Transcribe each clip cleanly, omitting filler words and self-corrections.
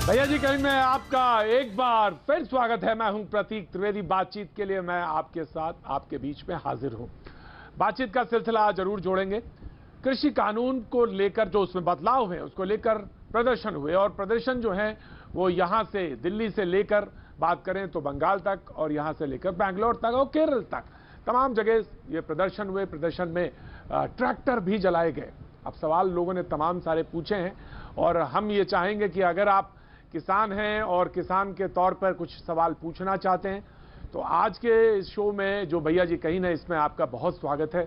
भैया जी कहीं में आपका एक बार फिर स्वागत है। मैं हूं प्रतीक त्रिवेदी। बातचीत के लिए मैं आपके साथ आपके बीच में हाजिर हूं। बातचीत का सिलसिला जरूर जोड़ेंगे। कृषि कानून को लेकर जो उसमें बदलाव हुए उसको लेकर प्रदर्शन हुए, और प्रदर्शन जो है वो यहां से दिल्ली से लेकर बात करें तो बंगाल तक, और यहां से लेकर बैंगलोर तक और केरल तक तमाम जगह ये प्रदर्शन हुए। प्रदर्शन में ट्रैक्टर भी जलाए गए। अब सवाल लोगों ने तमाम सारे पूछे हैं, और हम ये चाहेंगे कि अगर आप किसान हैं और किसान के तौर पर कुछ सवाल पूछना चाहते हैं तो आज के इस शो में जो भैया जी कही ना, इसमें आपका बहुत स्वागत है।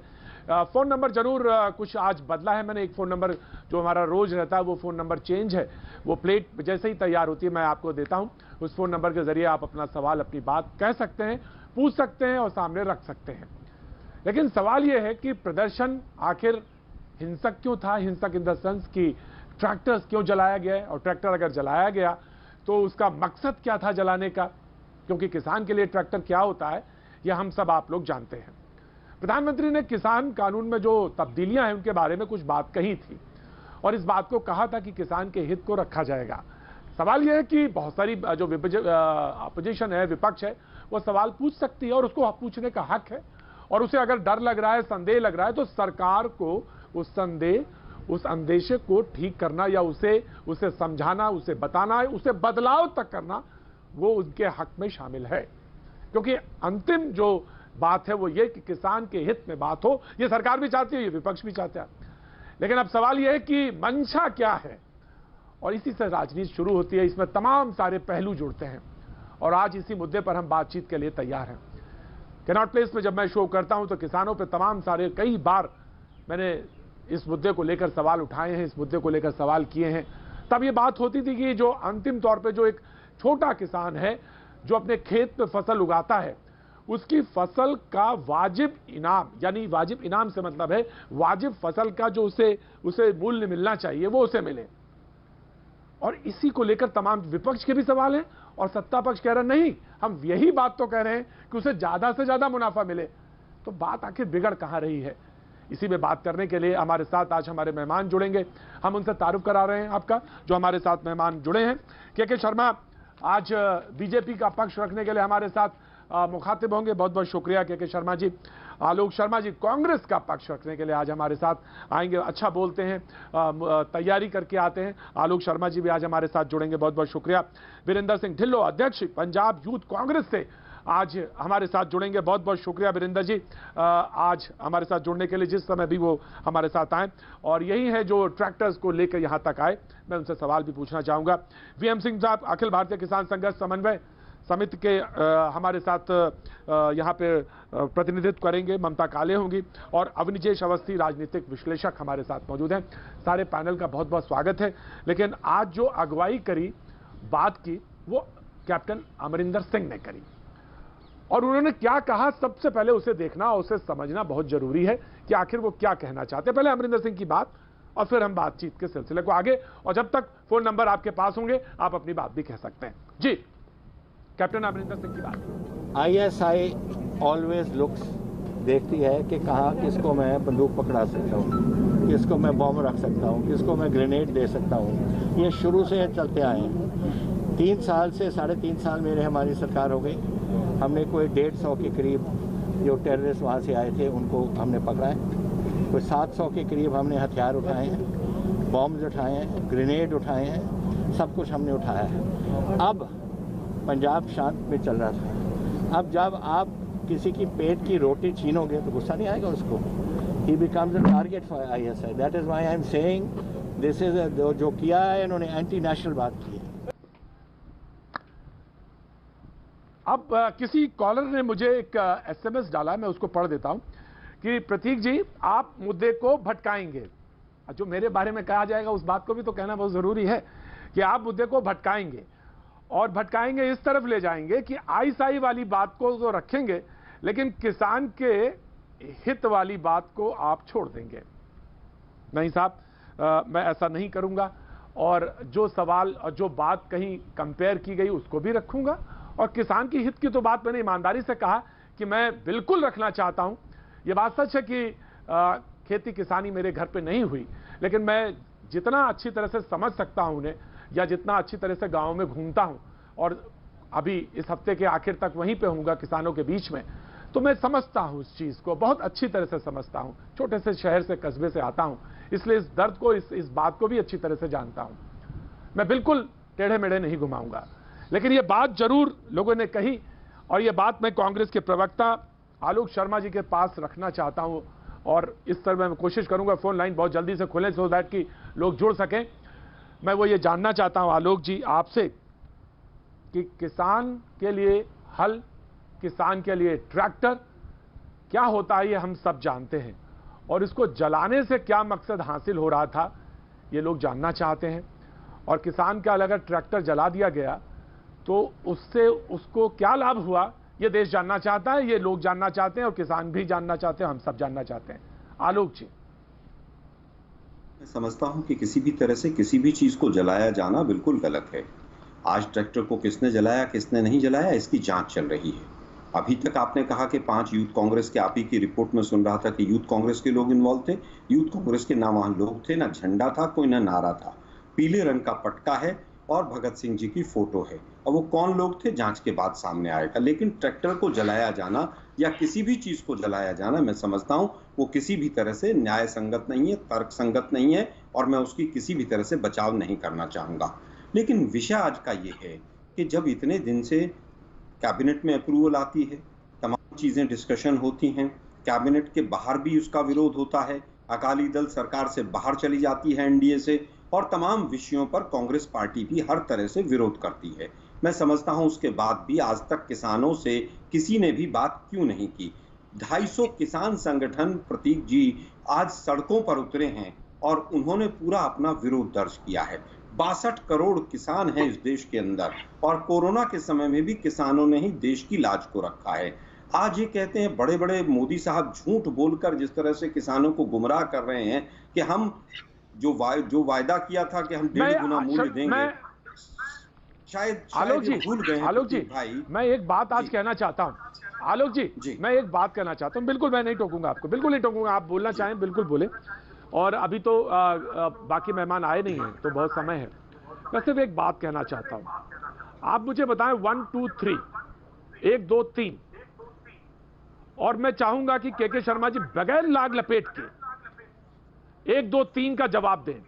फ़ोन नंबर जरूर कुछ आज बदला है मैंने। एक फ़ोन नंबर जो हमारा रोज रहता है वो फ़ोन नंबर चेंज है। वो प्लेट जैसे ही तैयार होती है मैं आपको देता हूं। उस फ़ोन नंबर के जरिए आप अपना सवाल, अपनी बात कह सकते हैं, पूछ सकते हैं और सामने रख सकते हैं। लेकिन सवाल यह है कि प्रदर्शन आखिर हिंसक क्यों था? हिंसक इन द सेंस कि ट्रैक्टर्स क्यों जलाया गया, और ट्रैक्टर अगर जलाया गया तो उसका मकसद क्या था जलाने का? क्योंकि किसान के लिए ट्रैक्टर क्या होता है यह हम सब आप लोग जानते हैं। प्रधानमंत्री ने किसान कानून में जो तब्दीलियां हैं उनके बारे में कुछ बात कही थी, और इस बात को कहा था कि किसान के हित को रखा जाएगा। सवाल यह है कि बहुत सारी जो अपोजिशन है, विपक्ष है, वो सवाल पूछ सकती है और उसको पूछने का हक है। और उसे अगर डर लग रहा है, संदेह लग रहा है, तो सरकार को उस संदेह, उस अंदेशे को ठीक करना या उसे समझाना, उसे बताना, उसे बदलाव तक करना, वो उनके हक में शामिल है। क्योंकि अंतिम जो बात है वो ये कि किसान के हित में बात हो, ये सरकार भी चाहती है, ये विपक्ष भी चाहता है। लेकिन अब सवाल यह है कि मंशा क्या है, और इसी से राजनीति शुरू होती है। इसमें तमाम सारे पहलू जुड़ते हैं, और आज इसी मुद्दे पर हम बातचीत के लिए तैयार हैं। कैनॉट प्लेस में जब मैं शो करता हूं तो किसानों पर तमाम सारे, कई बार मैंने इस मुद्दे को लेकर सवाल उठाए हैं, इस मुद्दे को लेकर सवाल किए हैं। तब ये बात होती थी कि जो अंतिम तौर पे जो एक छोटा किसान है जो अपने खेत में फसल उगाता है, उसकी फसल का वाजिब इनाम, यानी वाजिब इनाम से मतलब है वाजिब फसल का जो उसे मूल्य मिलना चाहिए वो उसे मिले। और इसी को लेकर तमाम विपक्ष के भी सवाल हैं, और सत्ता पक्ष कह रहा नहीं, हम यही बात तो कह रहे हैं कि उसे ज्यादा से ज्यादा मुनाफा मिले। तो बात आखिर बिगड़ कहां रही है? इसी में बात करने के लिए हमारे साथ आज हमारे मेहमान जुड़ेंगे। हम उनसे तारुफ करा रहे हैं आपका, जो हमारे साथ मेहमान जुड़े हैं। के शर्मा आज बीजेपी का पक्ष रखने के लिए हमारे साथ मुखातिब होंगे। बहुत बहुत शुक्रिया के शर्मा जी। आलोक शर्मा जी कांग्रेस का पक्ष रखने के लिए आज हमारे साथ आएंगे। अच्छा बोलते हैं, तैयारी करके आते हैं। आलोक शर्मा जी भी आज हमारे साथ जुड़ेंगे। बहुत बहुत शुक्रिया। वीरेंद्र सिंह ढिल्लो, अध्यक्ष पंजाब यूथ कांग्रेस से, आज हमारे साथ जुड़ेंगे। बहुत बहुत शुक्रिया वीरेंद्र जी आज हमारे साथ जुड़ने के लिए, जिस समय भी वो हमारे साथ आए। और यही है जो ट्रैक्टर्स को लेकर यहां तक आए। मैं उनसे सवाल भी पूछना चाहूंगा। वीएम सिंह साहब अखिल भारतीय किसान संघर्ष समन्वय समिति के हमारे साथ यहां पे प्रतिनिधित्व करेंगे। ममता काले होंगी, और अवनिजेश अवस्थी राजनीतिक विश्लेषक हमारे साथ मौजूद हैं। सारे पैनल का बहुत बहुत स्वागत है। लेकिन आज जो अगुवाई करी, बात की, वो कैप्टन अमरिंदर सिंह ने करी, और उन्होंने क्या कहा सबसे पहले उसे देखना और उसे समझना बहुत जरूरी है कि आखिर वो क्या कहना चाहते हैं। पहले अमरिंदर सिंह की बात, और फिर हम बातचीत के सिलसिले को आगे। और जब तक फोन नंबर आपके पास होंगे आप अपनी बात भी कह सकते हैं। जी कैप्टन अमरिंदर सिंह की बात। आईएसआई ऑलवेज लुक्स, देखती है कि कहाँ किसको मैं बंदूक पकड़ा सकता हूँ, किसको मैं बॉम्ब रख सकता हूँ, किसको मैं ग्रेनेड दे सकता हूँ। ये शुरू से चलते आए हैं। 3 साल से 3.5 साल मेरे हमारी सरकार हो गई। हमने कोई 150 के करीब जो टेररिस्ट वहाँ से आए थे उनको हमने पकड़ा है। कोई 700 के करीब हमने हथियार उठाए हैं, बॉम्ब्स उठाए हैं, ग्रेनेड उठाए हैं, सब कुछ हमने उठाया है। अब पंजाब शांत में चल रहा था। अब जब आप किसी की पेट की रोटी छीनोगे तो गुस्सा नहीं आएगा उसको। ही becomes a target for ISI. That is why I am saying this is जो किया है इन्होंने एंटी नेशनल बात की है। अब किसी कॉलर ने मुझे एक एसएमएस डाला, मैं उसको पढ़ देता हूं कि प्रतीक जी आप मुद्दे को भटकाएंगे। जो मेरे बारे में कहा जाएगा उस बात को भी तो कहना बहुत जरूरी है कि आप मुद्दे को भटकाएंगे, और भटकाएंगे इस तरफ ले जाएंगे कि आईएसआई वाली बात को तो रखेंगे, लेकिन किसान के हित वाली बात को आप छोड़ देंगे। नहीं साहब, मैं ऐसा नहीं करूंगा, और जो सवाल और जो बात कहीं कंपेयर की गई उसको भी रखूंगा, और किसान की हित की तो बात मैंने ईमानदारी से कहा कि मैं बिल्कुल रखना चाहता हूं। यह बात सच है कि खेती किसानी मेरे घर पे नहीं हुई, लेकिन मैं जितना अच्छी तरह से समझ सकता हूं उन्हें, या जितना अच्छी तरह से गाँव में घूमता हूँ, और अभी इस हफ्ते के आखिर तक वहीं पे होऊंगा किसानों के बीच में, तो मैं समझता हूं इस चीज को, बहुत अच्छी तरह से समझता हूं। छोटे से शहर से, कस्बे से आता हूं, इसलिए इस दर्द को, इस बात को भी अच्छी तरह से जानता हूं। मैं बिल्कुल टेढ़े मेढ़े नहीं घुमाऊंगा, लेकिन यह बात जरूर लोगों ने कही, और यह बात मैं कांग्रेस के प्रवक्ता आलोक शर्मा जी के पास रखना चाहता हूं, और इस तरह मैं कोशिश करूंगा फोन लाइन बहुत जल्दी से खुले सो दैट कि लोग जुड़ सकें। मैं वो ये जानना चाहता हूं आलोक जी आपसे कि किसान के लिए हल, किसान के लिए ट्रैक्टर क्या होता है, ये हम सब जानते हैं, और इसको जलाने से क्या मकसद हासिल हो रहा था ये लोग जानना चाहते हैं। और किसान का अगर ट्रैक्टर जला दिया गया तो उससे उसको क्या लाभ हुआ ये देश जानना चाहता है, ये लोग जानना चाहते हैं, और किसान भी जानना चाहते हैं, हम सब जानना चाहते हैं। आलोक जी। मैं समझता हूं कि किसी भी तरह से किसी भी चीज को जलाया जाना बिल्कुल गलत है। आज ट्रैक्टर को किसने जलाया, किसने नहीं जलाया, इसकी जांच चल रही है। अभी तक आपने कहा कि 5 यूथ कांग्रेस के, आप ही की रिपोर्ट में सुन रहा था कि यूथ कांग्रेस के लोग इन्वॉल्व थे। यूथ कांग्रेस के ना वहां लोग थे, ना झंडा था, कोई ना नारा था। पीले रंग का पटका है और भगत सिंह जी की फोटो है, और वो कौन लोग थे जांच के बाद सामने आएगा। लेकिन ट्रैक्टर को जलाया जाना या किसी भी चीज को जलाया जाना, मैं समझता हूं वो किसी भी तरह से न्याय संगत नहीं है, तर्क संगत नहीं है, और मैं उसकी किसी भी तरह से बचाव नहीं करना चाहूंगा। लेकिन विषय आज का ये है कि जब इतने दिन से कैबिनेट में अप्रूवल आती है, तमाम चीजें डिस्कशन होती हैं, कैबिनेट के बाहर भी उसका विरोध होता है, अकाली दल सरकार से बाहर चली जाती है एनडीए से, और तमाम विषयों पर कांग्रेस पार्टी भी हर तरह से विरोध करती है। मैं समझता हूं उसके बाद भी आज तक किसानों से किसी ने भी बात क्यों नहीं की। 250 किसान संगठन, प्रतीक जी, आज सड़कों पर उतरे हैं और उन्होंने पूरा अपना विरोध दर्ज किया है। 62 करोड़ किसान हैं इस देश के अंदर, और कोरोना के समय में भी किसानों ने ही देश की लाज को रखा है। आज ये कहते हैं बड़े बड़े मोदी साहब झूठ बोलकर जिस तरह से किसानों को गुमराह कर रहे हैं कि हम जो वायदा किया था कि हम 1.5 गुना मूल्य देंगे, शायद आलोक जी, भूल गए आलोक जी भाई। मैं एक बात आज कहना चाहता हूं, आलोक जी मैं एक बात कहना चाहता हूं, बिल्कुल मैं नहीं टोकूंगा आपको, बिल्कुल नहीं टोकूंगा, आप बोलना चाहें बिल्कुल बोले, और अभी तो बाकी मेहमान आए नहीं हैं तो बहुत समय है। मैं सिर्फ एक बात कहना चाहता हूं, आप मुझे बताएं 1 2 3, 1 2 3, और मैं चाहूंगा कि के शर्मा जी बगैर लाग लपेट के 1 2 3 का जवाब दें।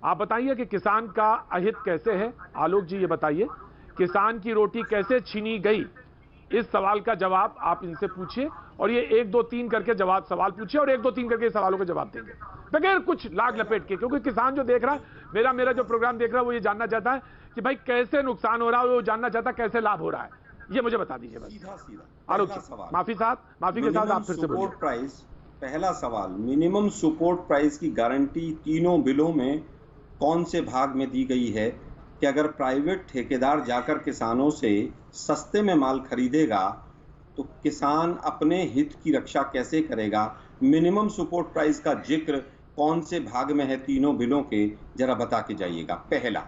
आप बताइए कि किसान का अहित कैसे है। आलोक जी ये बताइए, किसान की रोटी कैसे छीनी गई, इस सवाल का जवाब आप इनसे पूछिए, और ये 1 2 3 करके सवाल पूछिए, और 1 2 3 करके सवालों का जवाब देंगे बगैर कुछ लाग लपेट के, क्योंकि किसान जो देख रहा है, मेरा जो प्रोग्राम देख रहा है, वो ये जानना चाहता है कि भाई कैसे नुकसान हो रहा है, वो जानना चाहता है कैसे लाभ हो रहा है, ये मुझे बता दीजिए बस। सीधा आलोक जी, माफी के साथ आप फिर से बोलिए। सपोर्ट प्राइस, पहला सवाल, मिनिमम सपोर्ट प्राइस की गारंटी तीनों बिलों में कौन से भाग में दी गई है कि अगर प्राइवेट ठेकेदार जाकर किसानों से सस्ते में माल खरीदेगा तो किसान अपने हित की रक्षा कैसे करेगा? मिनिमम सपोर्ट प्राइस का जिक्र कौन से भाग में है तीनों बिलों के, जरा बता के जाइएगा, पहला।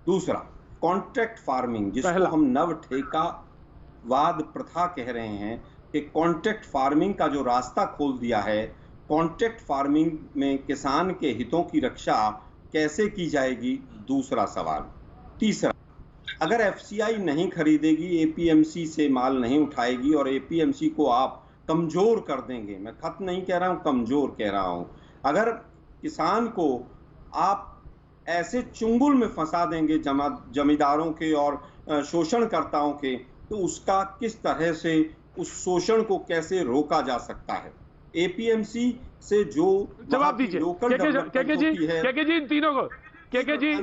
दूसरा, कॉन्ट्रैक्ट फार्मिंग, जिसको हम नव ठेकावाद प्रथा कह रहे हैं, कि कॉन्ट्रैक्ट फार्मिंग का जो रास्ता खोल दिया है, कॉन्ट्रैक्ट फार्मिंग में किसान के हितों की रक्षा कैसे की जाएगी? दूसरा सवाल। तीसरा, अगर एफसीआई नहीं खरीदेगी, एपीएमसी से माल नहीं उठाएगी और एपीएमसी को आप कमजोर कर देंगे, मैं खत्म नहीं कह रहा हूं, कमजोर कह रहा हूं, अगर किसान को आप ऐसे चुंगल में फंसा देंगे जमींदारों के और शोषणकर्ताओं के, तो उसका किस तरह से, उस शोषण को कैसे रोका जा सकता है? एपीएमसी से जो जवाब दीजिए के जी इन तीनों को। के जी,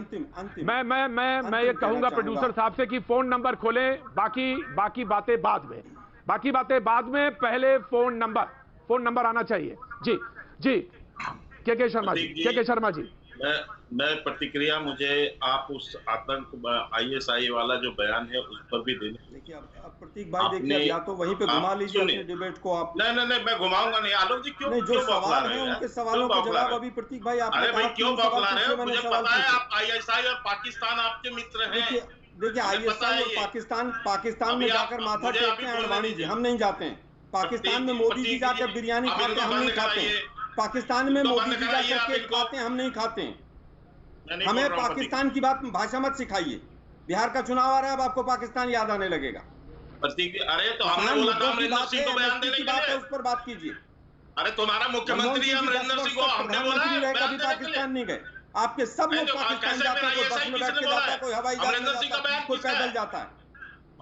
मैं ये कहूंगा प्रोड्यूसर साहब से कि फोन नंबर खोलें, बाकी बातें बाद में, पहले फोन नंबर आना चाहिए। जी के शर्मा जी। मैं प्रतिक्रिया, मुझे आप उस आतंक आईएसआई वाला जो बयान है उस पर भी देने। देखिए अब प्रतीक भाई, देखिए या तो वहीं पे घुमा लीजिए अपने डिबेट को आप। नहीं मैं घुमाऊंगा नहीं। आलोक जी क्यों जो सवाल है उनके सवालों का जवाब अभी प्रतीक भाई आपने अरे भाई क्यों बौखला रहे हो? मुझे पता है आप आईएसआई और पाकिस्तान आपके मित्र हैं। देखिए आईएसआई और पाकिस्तान में जाकर माथा टेकते हैं अडवाणी जी, हम नहीं जाते हैं। पाकिस्तान में मोदी जी जाकर बिरयानी खाते हैं, हम नहीं खाते हैं। पाकिस्तान में मोदी जी जाकर केक खाते हैं, हम नहीं खाते हैं। मैं नहीं हमें बोल रहा हूं पाकिस्तान की बात भाषा मत सिखाइए। बिहार का चुनाव आ रहा है, अब आपको पाकिस्तान याद आने लगेगा। प्रतीक। अरे तो हमने बोला था अमरिंदर सिंह को बयान देने के लिए, उस पर बात कीजिए। अरे तुम्हारा मुख्यमंत्री अमरिंदर सिंह को हमने बोला है कभी पाकिस्तान नहीं गए। आपके सब लोग पाकिस्तान जाते हैं, कोई बस में बैठ के जाता है, कोई हवाई जहाज में जाता है, कोई पैदल जाता है।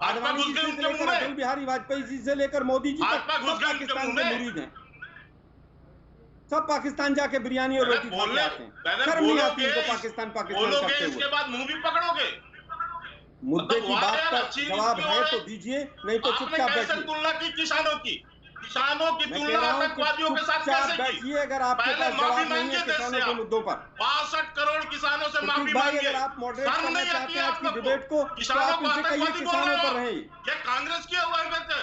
आडवाणी जी से लेकर अटल बिहारी वाजपेयी जी से लेकर मोदी जी तक सब पाकिस्तान के मुरीद हैं। सब पाकिस्तान जाके बिरयानी और रोटी खा के आते हैं। शर्म नहीं आती इनको पाकिस्तान करते हुए। इसके बाद मुंह भी पकड़ोगे। मुद्दे की बात का जवाब है तो दीजिए, नहीं तो चुपचाप बैठिए। तुलना की किसानों की तुलना आतंकवादियों के साथ कैसे बैठिए। अगर आपके पास जवाब नहीं है किसानों के मुद्दों पर, 62 करोड़ किसानों से माफी भाई, मांगिए। अगर आप मॉडरेट करना चाहते हैं आपकी डिबेट को, तो आप इनसे कहिए किसानों पर रहे। ये कांग्रेस की अवैधता है,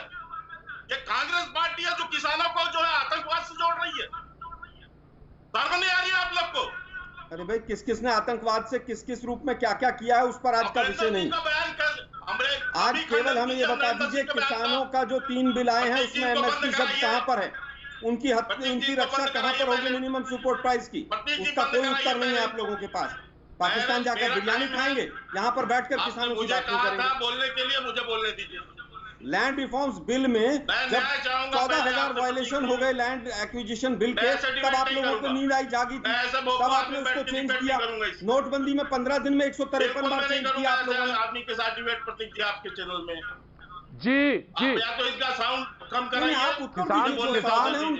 ये कांग्रेस पार्टी है जो किसानों को जो है आतंकवाद से जोड़ रही है। शर्म नहीं आ रही है आप लोग को? अरे भाई, किस किस ने आतंकवाद से किस किस रूप में क्या क्या किया है उस पर आज का विषय नहीं। आज केवल हमें ये बता दीजिए किसानों का जो 3 बिल आए हैं उसमें एमएसपी शब्द कहां पर है, उनकी रक्षा कहां पर होगी मिनिमम सपोर्ट प्राइस की, उसका कोई उत्तर नहीं है आप लोगों के पास। पाकिस्तान जाकर बिरयानी खाएंगे, यहाँ पर बैठकर किसानों की बात नहीं करेंगे। बोलने के लिए मुझे बोलने दीजिए। लैंड रिफॉर्म्स बिल में जब 14,000 वायलेशन हो गए लैंड एक्विजिशन बिल के, तब आप लोगों को नींद आई जागी थी, तब आपने उसको चेंज किया। नोटबंदी में 15 दिन में 153 बार चेंज किया आप लोगों ने। आदमी के साथ डिबेट प्रतीक जी आपके चैनल में। जी या तो इसका साउंड कम कराइए।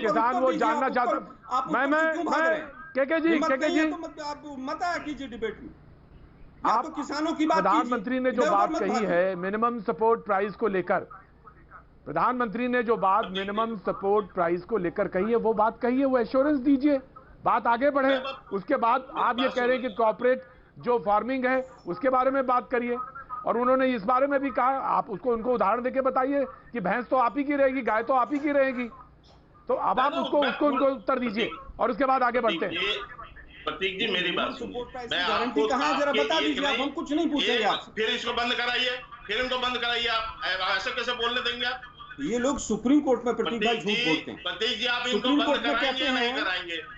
किसान वो जानना चाहता। मैं केके जी आप मत आया कीजिए डिबेट में। आप तो किसानों की बात, प्रधानमंत्री ने जो बात कही है मिनिमम सपोर्ट प्राइस को लेकर, प्रधानमंत्री ने जो बात मिनिमम सपोर्ट प्राइस को लेकर कही है, वो बात कही है, वो एश्योरेंस दीजिए, बात आगे बढ़े। उसके बाद आप ये कह रहे हैं कि कॉर्पोरेट जो फार्मिंग है उसके बारे में बात करिए, और उन्होंने इस बारे में भी कहा, आप उसको उनको उदाहरण देके बताइए कि भैंस तो आप ही की रहेगी, गाय तो आप ही की रहेगी। तो अब आप उनको उत्तर दीजिए और उसके बाद आगे बढ़ते हैं। प्रतीक जी मेरी बात सुनिए, मैं गारंटी कहाँ है जरा बता दीजिए। आप हम कुछ नहीं पूछेंगे आपसे। फिर इसको बंद कराइए, फिर इनको बंद कराइए। आप ऐसे कैसे बोलने देंगे आप? ये लोग सुप्रीम कोर्ट में प्रतीक भाई झूठ बोलते हैं। प्रतीक जी आप सुप्रीम कोर्ट में कहते हैं,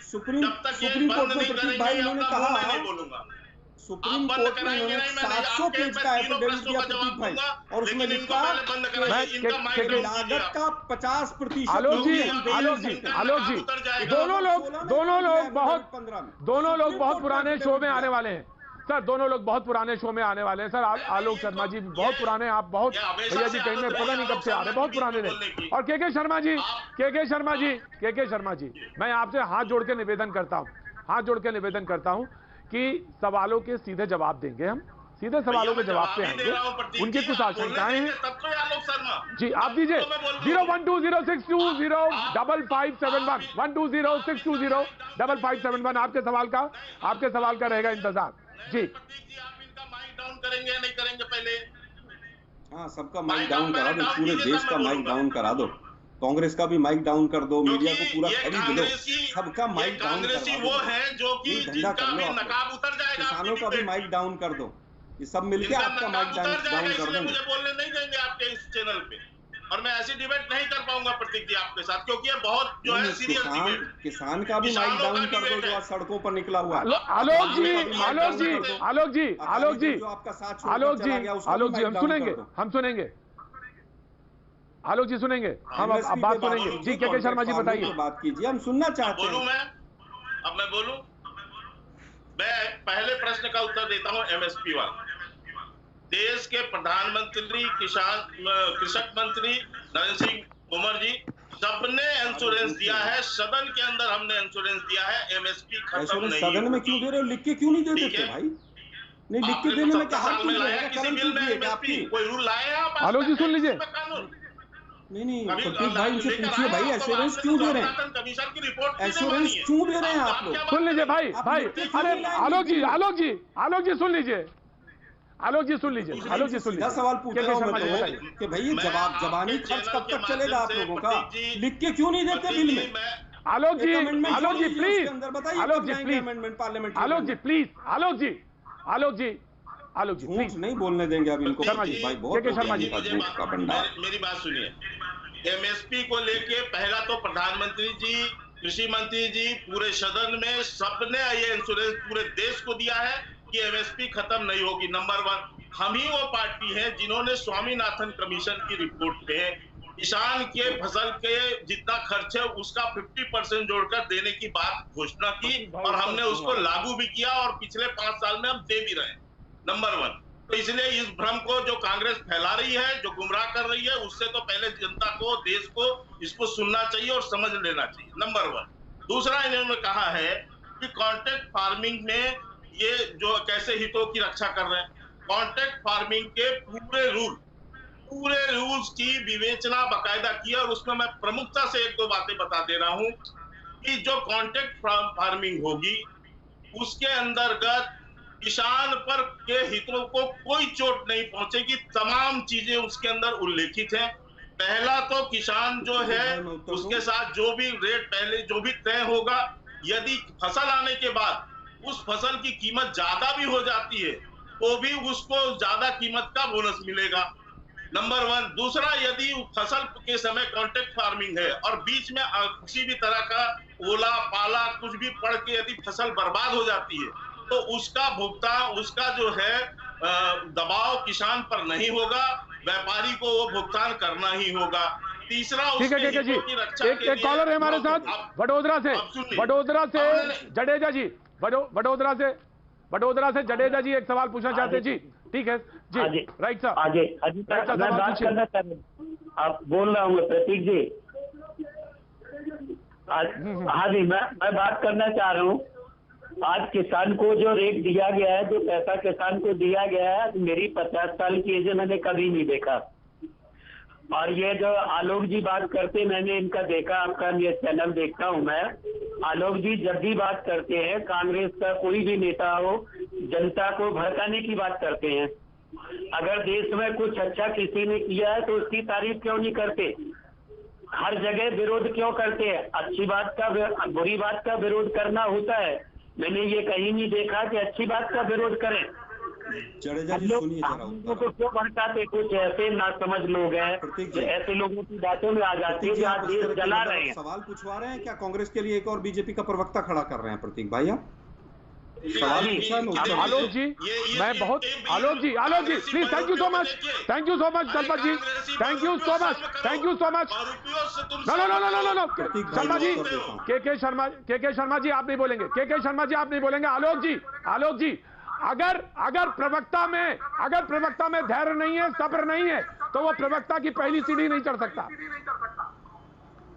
सुप्रीम कोर्ट में प्रतीक भाई उन्होंने कहा, सुप्रीम कोर्ट में उन्होंने 700 पेज का एफिडेविट दिया प्रतीक भाई, और उसमें लिखा लागत का 50%। आलोक जी दोनों लोग बहुत पुराने शो में आने वाले हैं सर, दोनों लोग बहुत पुराने शो में आने वाले हैं सर। आलोक शर्मा जी बहुत पुराने, आप बहुत, भैया जी कहीं में पता नहीं कब से आ रहे, बहुत पुराने रहे। और के शर्मा जी मैं आपसे हाथ जोड़ के निवेदन करता हूं कि सवालों के सीधे जवाब देंगे, हम सीधे सवालों के जवाब पे आएंगे। उनकी कुछ आशंकाएं हैं जी, आप दीजिए 01206205571 12062055571 आपके सवाल का रहेगा इंतजार जी। आप इनका माइक डाउन करेंगे या नहीं करेंगे पहले? हाँ, सबका माइक डाउन करा दो, पूरे देश का माइक डाउन करा दो, कांग्रेस का भी माइक डाउन कर दो, मीडिया को पूरा खरीद लो, सबका माइक डाउन कर दो। वो है जो कि जिनका भी नकाब उतर जाएगा, किसानों का भी माइक डाउन कर दो, ये सब मिलके आपका माइक डाउन कर देंगे। मुझे बोलने नहीं देंगे आपके इस चैनल पे, और मैं ऐसी डिबेट नहीं कर पाऊंगा प्रतीक जी आपके साथ, क्योंकि ये बहुत जो है सीरियस डिबेट। किसान का भी माइक डाउन कर दो जो आज सड़कों पर निकला हुआ है। आलोक जी हम सुनेंगे आलोक जी सुनेंगे, हम अब बात सुनेंगे जी। के शर्मा जी बताइए, बात कीजिए, हम सुनना चाहते हैं। मैं बोलूं, मैं पहले प्रश्न का उत्तर देता हूं एमएसपी वाला। देश के प्रधानमंत्री, कृषक मंत्री नरेंद्र सिंह तोमर जी, सबने इंश्योरेंस दिया है, सदन के अंदर हमने इंश्योरेंस दिया है, एमएसपी खत्म नहीं। सदन में क्यों दे रहे हो? लिख के क्यों नहीं देते थे भाई? नहीं, लिख के देने में क्या हर्ज है? कोई रूल लाए हैं आप? आलोक जी सुन लीजिए। नहीं प्रतीक भाई उनसे पूछिए भाई, एश्योरेंस क्यों दे रहे हैं? एश्योरेंस क्यों दे रहे हैं आप लोग? सुन लीजिए भाई। अरे आलोक जी सुन लीजिए। सवाल पूछ रहा हूं मैं कि भाई जबानी खर्च कब तक चलेगा आप लोगों का? लिख के क्यों नहीं देते बिल में? आलोक जी प्लीज, झूठ नहीं बोलने देंगे अब इनको भाई। बहुत शर्मा जी का भंडार। मेरी बात सुनिए, एमएसपी को लेके पहला तो प्रधानमंत्री जी, कृषि मंत्री जी, पूरे सदन में सबने ये इंश्योरेंस पूरे देश को दिया है। कि एमएसपी खत्म नहीं होगी। नंबर 1, हम ही वो पार्टी है जिन्होंने स्वामीनाथन कमीशन की रिपोर्ट में किसान के फसल के जितना खर्च है उसका 50% जोड़कर देने की बात घोषणा की और हमने उसको लागू भी किया और पिछले 5 साल में हम दे भी रहे हैं। नंबर 1, तो इसलिए इस भ्रम को जो कांग्रेस फैला रही है, जो गुमराह कर रही है, उससे तो पहले जनता को, देश को इसको सुनना चाहिए और समझ लेना चाहिए। नंबर 1। दूसरा, इन्होंने कहा है कि कॉन्ट्रैक्ट फार्मिंग में ये जो कैसे हितों की रक्षा कर रहे हैं। कॉन्ट्रैक्ट फार्मिंग के पूरे रूल्स की विवेचना बाकायदा की और उसमें मैं प्रमुखता से 1-2 बातें बता दे रहा हूं कि जो कॉन्ट्रैक्ट फार्मिंग होगी उसके अंतर्गत किसान पर के हितों को कोई चोट नहीं पहुंचेगी। तमाम चीजें उसके अंदर उल्लेखित हैं। पहला तो किसान जो है उसके साथ जो भी रेट पहले जो भी तय होगा, यदि फसल आने के बाद उस फसल की कीमत ज्यादा भी हो जाती है तो भी उसको ज्यादा कीमत का बोनस मिलेगा। नंबर 1। दूसरा, यदि फसल के समय कॉन्ट्रैक्ट फार्मिंग है और बीच में किसी भी तरह का ओला पाला कुछ भी पड़ के यदि फसल बर्बाद हो जाती है तो उसका भुगतान, उसका जो है दबाव किसान पर नहीं होगा, व्यापारी को वो भुगतान करना ही होगा। तीसरा, ठीक है जी, एक कॉलर है हमारे साथ वडोदरा से जडेजा जी, वडोदरा से जडेजा जी एक सवाल पूछना चाहते हैं जी। ठीक है जी, राइट सर। मैं बात करना चाह रहा हूँ, आप बोल रहा हूँ प्रतीक जी। हाँ जी, मैं बात करना चाह रहा हूँ। आज किसान को जो रेट दिया गया है, जो पैसा किसान को दिया गया है, मेरी 50 साल की एज मैंने कभी नहीं देखा। और ये जो आलोक जी बात करते, मैंने इनका देखा, आपका ये चैनल देखता हूँ मैं। आलोक जी जब भी बात करते हैं, कांग्रेस का कोई भी नेता हो, जनता को भड़काने की बात करते हैं। अगर देश में कुछ अच्छा किसी ने किया है तो उसकी तारीफ क्यों नहीं करते? हर जगह विरोध क्यों करते हैं? अच्छी बात का, बुरी बात का विरोध करना होता है। मैंने ये कहीं नहीं देखा कि अच्छी बात का विरोध करें। जडेजा जी सुनिए जरा, लोगों को क्यों भड़काते? कुछ ऐसे नासमझ लोग हैं जो ऐसे लोगों की बातों में आ जाते हैं जो आज देश जला रहे हैं। सवाल पूछवा रहे हैं क्या? कांग्रेस के लिए एक और बीजेपी का प्रवक्ता खड़ा कर रहे हैं प्रतीक भाई। आप सवाल पूछा। आलोक जी, मैं बहुत Alok ji please, thank you so much Sharma ji, thank you so much. No Sharma ji, K Sharma जी आप नहीं बोलेंगे, के शर्मा जी आप नहीं बोलेंगे। आलोक जी अगर प्रवक्ता में धैर्य नहीं है, सब्र नहीं है, तो वो प्रवक्ता की पहली सीढ़ी नहीं चढ़ सकता।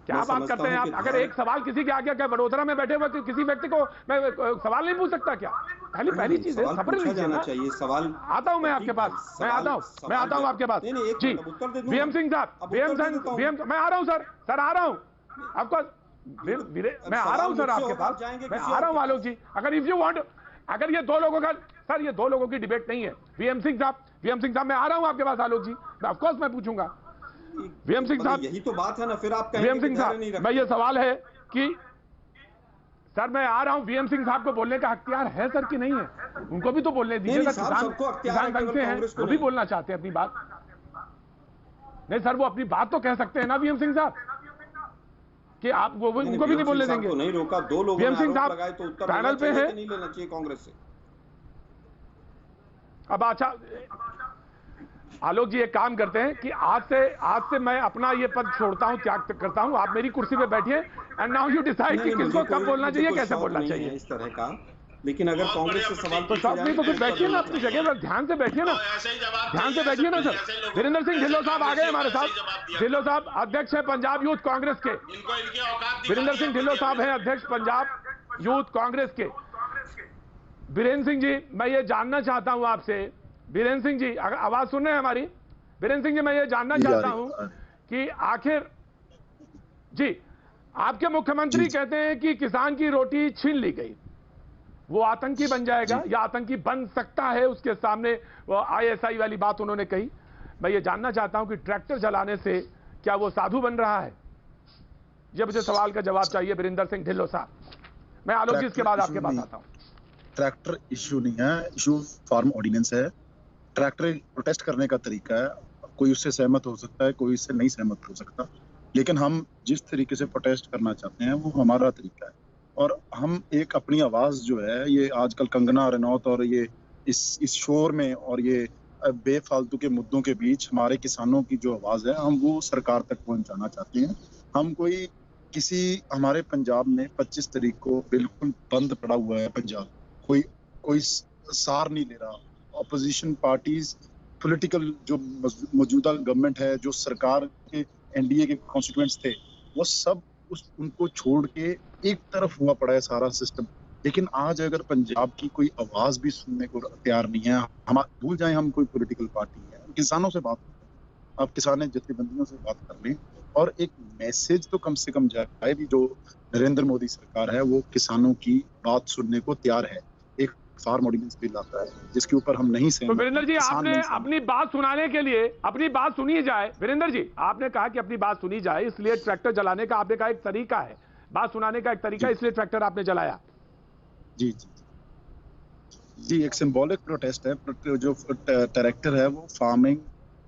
क्या बात करते हैं आप? अगर एक सवाल किसी के आगे, क्या वडोदरा में बैठे हुए किसी व्यक्ति को मैं सवाल नहीं पूछ सकता क्या? पहली चीज है सब्र जाना चाहिए। सवाल आता हूं मैं आपके पास, मैं आता हूं आपके पास जी। वीएम सिंह साहब, मैं आ रहा हूं सर आ रहा हूं आपको, मैं आ रहा हूं सर आपके पास, मैं आ रहा हूं आलोक जी। अगर इफ यू वांट, अगर ये दो लोगों का, सर ये 2 लोगों की डिबेट नहीं है। वीएम सिंह साहब मैं आ रहा हूं आपके पास आलोक जी, ऑफ कोर्स मैं पूछूंगा। वीएम सिंह साहब, यही तो बात है ना, फिर आप वीएम सिंह साहब, मैं ये सवाल है कि सर मैं आ रहा हूं, वीएम सिंह साहब को बोलने का अख्तियार है सर कि नहीं है? उनको भी तो बोलने दीजिए। किसान संघ से हैं, वो भी बोलना चाहते हैं अपनी बात। नहीं सर, वो अपनी बात तो कह सकते हैं ना वीएम सिंह साहब, कि आप उनको भी नहीं बोलने देंगे? नहीं रोका, 2 लोग वीएम सिंह साहब तो उत्तर पैनल पे है, नहीं लेना चाहिए कांग्रेस से। अब अच्छा आलोक जी एक काम करते हैं कि आज से मैं अपना ये पद छोड़ता हूं, त्याग करता हूं। आप मेरी कुर्सी पे बैठिए एंड नाउ यू डिसाइड कि किसको कब बोलना चाहिए, कैसे बोलना चाहिए इस तरह का। लेकिन अगर कांग्रेस से सवाल तो शौक नहीं, तो फिर बैठिए ना अपनी जगह पर, ध्यान से बैठिए ना, ध्यान से बैठिए ना सर। वीरेंद्र सिंह ढिल्लों साहब आ गए हमारे साथ। ढिल्लों साहब अध्यक्ष है पंजाब यूथ कांग्रेस के। वीरेंद्र सिंह ढिल्लों साहब हैं अध्यक्ष पंजाब यूथ कांग्रेस के। वीरेंद्र सिंह जी, मैं ये जानना चाहता हूं आपसे, वीरेंद्र सिंह जी आवाज सुन रहे हैं हमारी? वीरेंद्र सिंह जी, मैं ये जानना चाहता हूं कि आखिर जी आपके मुख्यमंत्री कहते हैं कि किसान की रोटी छीन ली गई, वो आतंकी बन जाएगा या आतंकी बन सकता है, उसके सामने वो ISI वाली बात उन्होंने कही। मैं ये जानना चाहता हूं कि ट्रैक्टर चलाने से क्या वो साधु बन रहा है? ये मुझे सवाल का जवाब चाहिए वीरेंद्र सिंह ढिल्लों साहब। मैं आलोक जी इसके बाद आपके पास आता हूं। ट्रैक्टर इश्यू नहीं है, इश्यू फार्म ऑर्डिनेंस है। ट्रैक्टर प्रोटेस्ट करने का तरीका है, कोई उससे सहमत हो सकता है, कोई इससे नहीं सहमत हो सकता, लेकिन हम जिस तरीके से प्रोटेस्ट करना चाहते हैं वो हमारा तरीका है। और हम एक अपनी आवाज जो है, ये आजकल कंगना रनौत और ये इस शोर में और ये बेफालतू के मुद्दों के बीच हमारे किसानों की जो आवाज है हम वो सरकार तक पहुंचाना चाहते हैं। हम कोई किसी हमारे पंजाब में 25 तारीख को बिल्कुल बंद पड़ा हुआ है पंजाब, कोई कोई सार नहीं ले रहा। ऑपोजिशन पार्टीज, पॉलिटिकल जो मौजूदा गवर्नमेंट है, जो सरकार के एनडीए के कॉन्स्टिट्यूएंट्स थे, वो सब उनको छोड़ के एक तरफ हुआ पड़ा है सारा सिस्टम। लेकिन आज अगर पंजाब की कोई आवाज भी सुनने को तैयार नहीं है, हम भूल जाए हम कोई पॉलिटिकल पार्टी है, किसानों से बात करें, आप किसान जथेबंदियों से बात कर लें और एक मैसेज तो कम से कम जाए भी जो नरेंद्र मोदी सरकार है वो किसानों की बात सुनने को तैयार है। एक फार्म ऑर्डिनेंस बिल आता है जिसके ऊपर हम नहीं सहमत। तो वीरेंद्र जी, आपने अपनी बात सुनाने के लिए अपनी बात सुनी जाए। वीरेंद्र जी, आपने कहा कि अपनी बात सुनी जाए, इसलिए ट्रैक्टर जलाने का आपने कहा एक तरीका है, बात सुनाने का एक तरीका, इसलिए ट्रैक्टर आपने जलाया। जी जी जी, एक सिंबॉलिक प्रोटेस्ट है। जो ट्रैक्टर है वो फार्मिंग,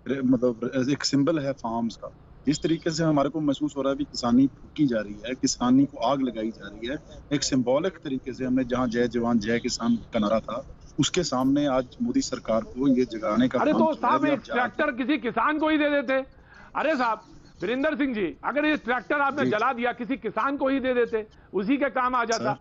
मतलब एक सिंबल है फार्म्स का। इस तरीके से हमारे को महसूस हो रहा है कि किसानी फूकी जा रही है, किसानी को आग लगाई जा रही है। एक सिंबॉलिक तरीके से हमने जहां जय जवान जय किसान का नारा था, उसके सामने आज मोदी सरकार को ये जगाने का। अरे तो साहब, एक ट्रैक्टर किसी किसान को ही दे देते। अरे साहब वीरेंद्र सिंह जी, अगर ये ट्रैक्टर आपने जला दिया, किसी किसान को ही दे देते, उसी के काम आ जाता।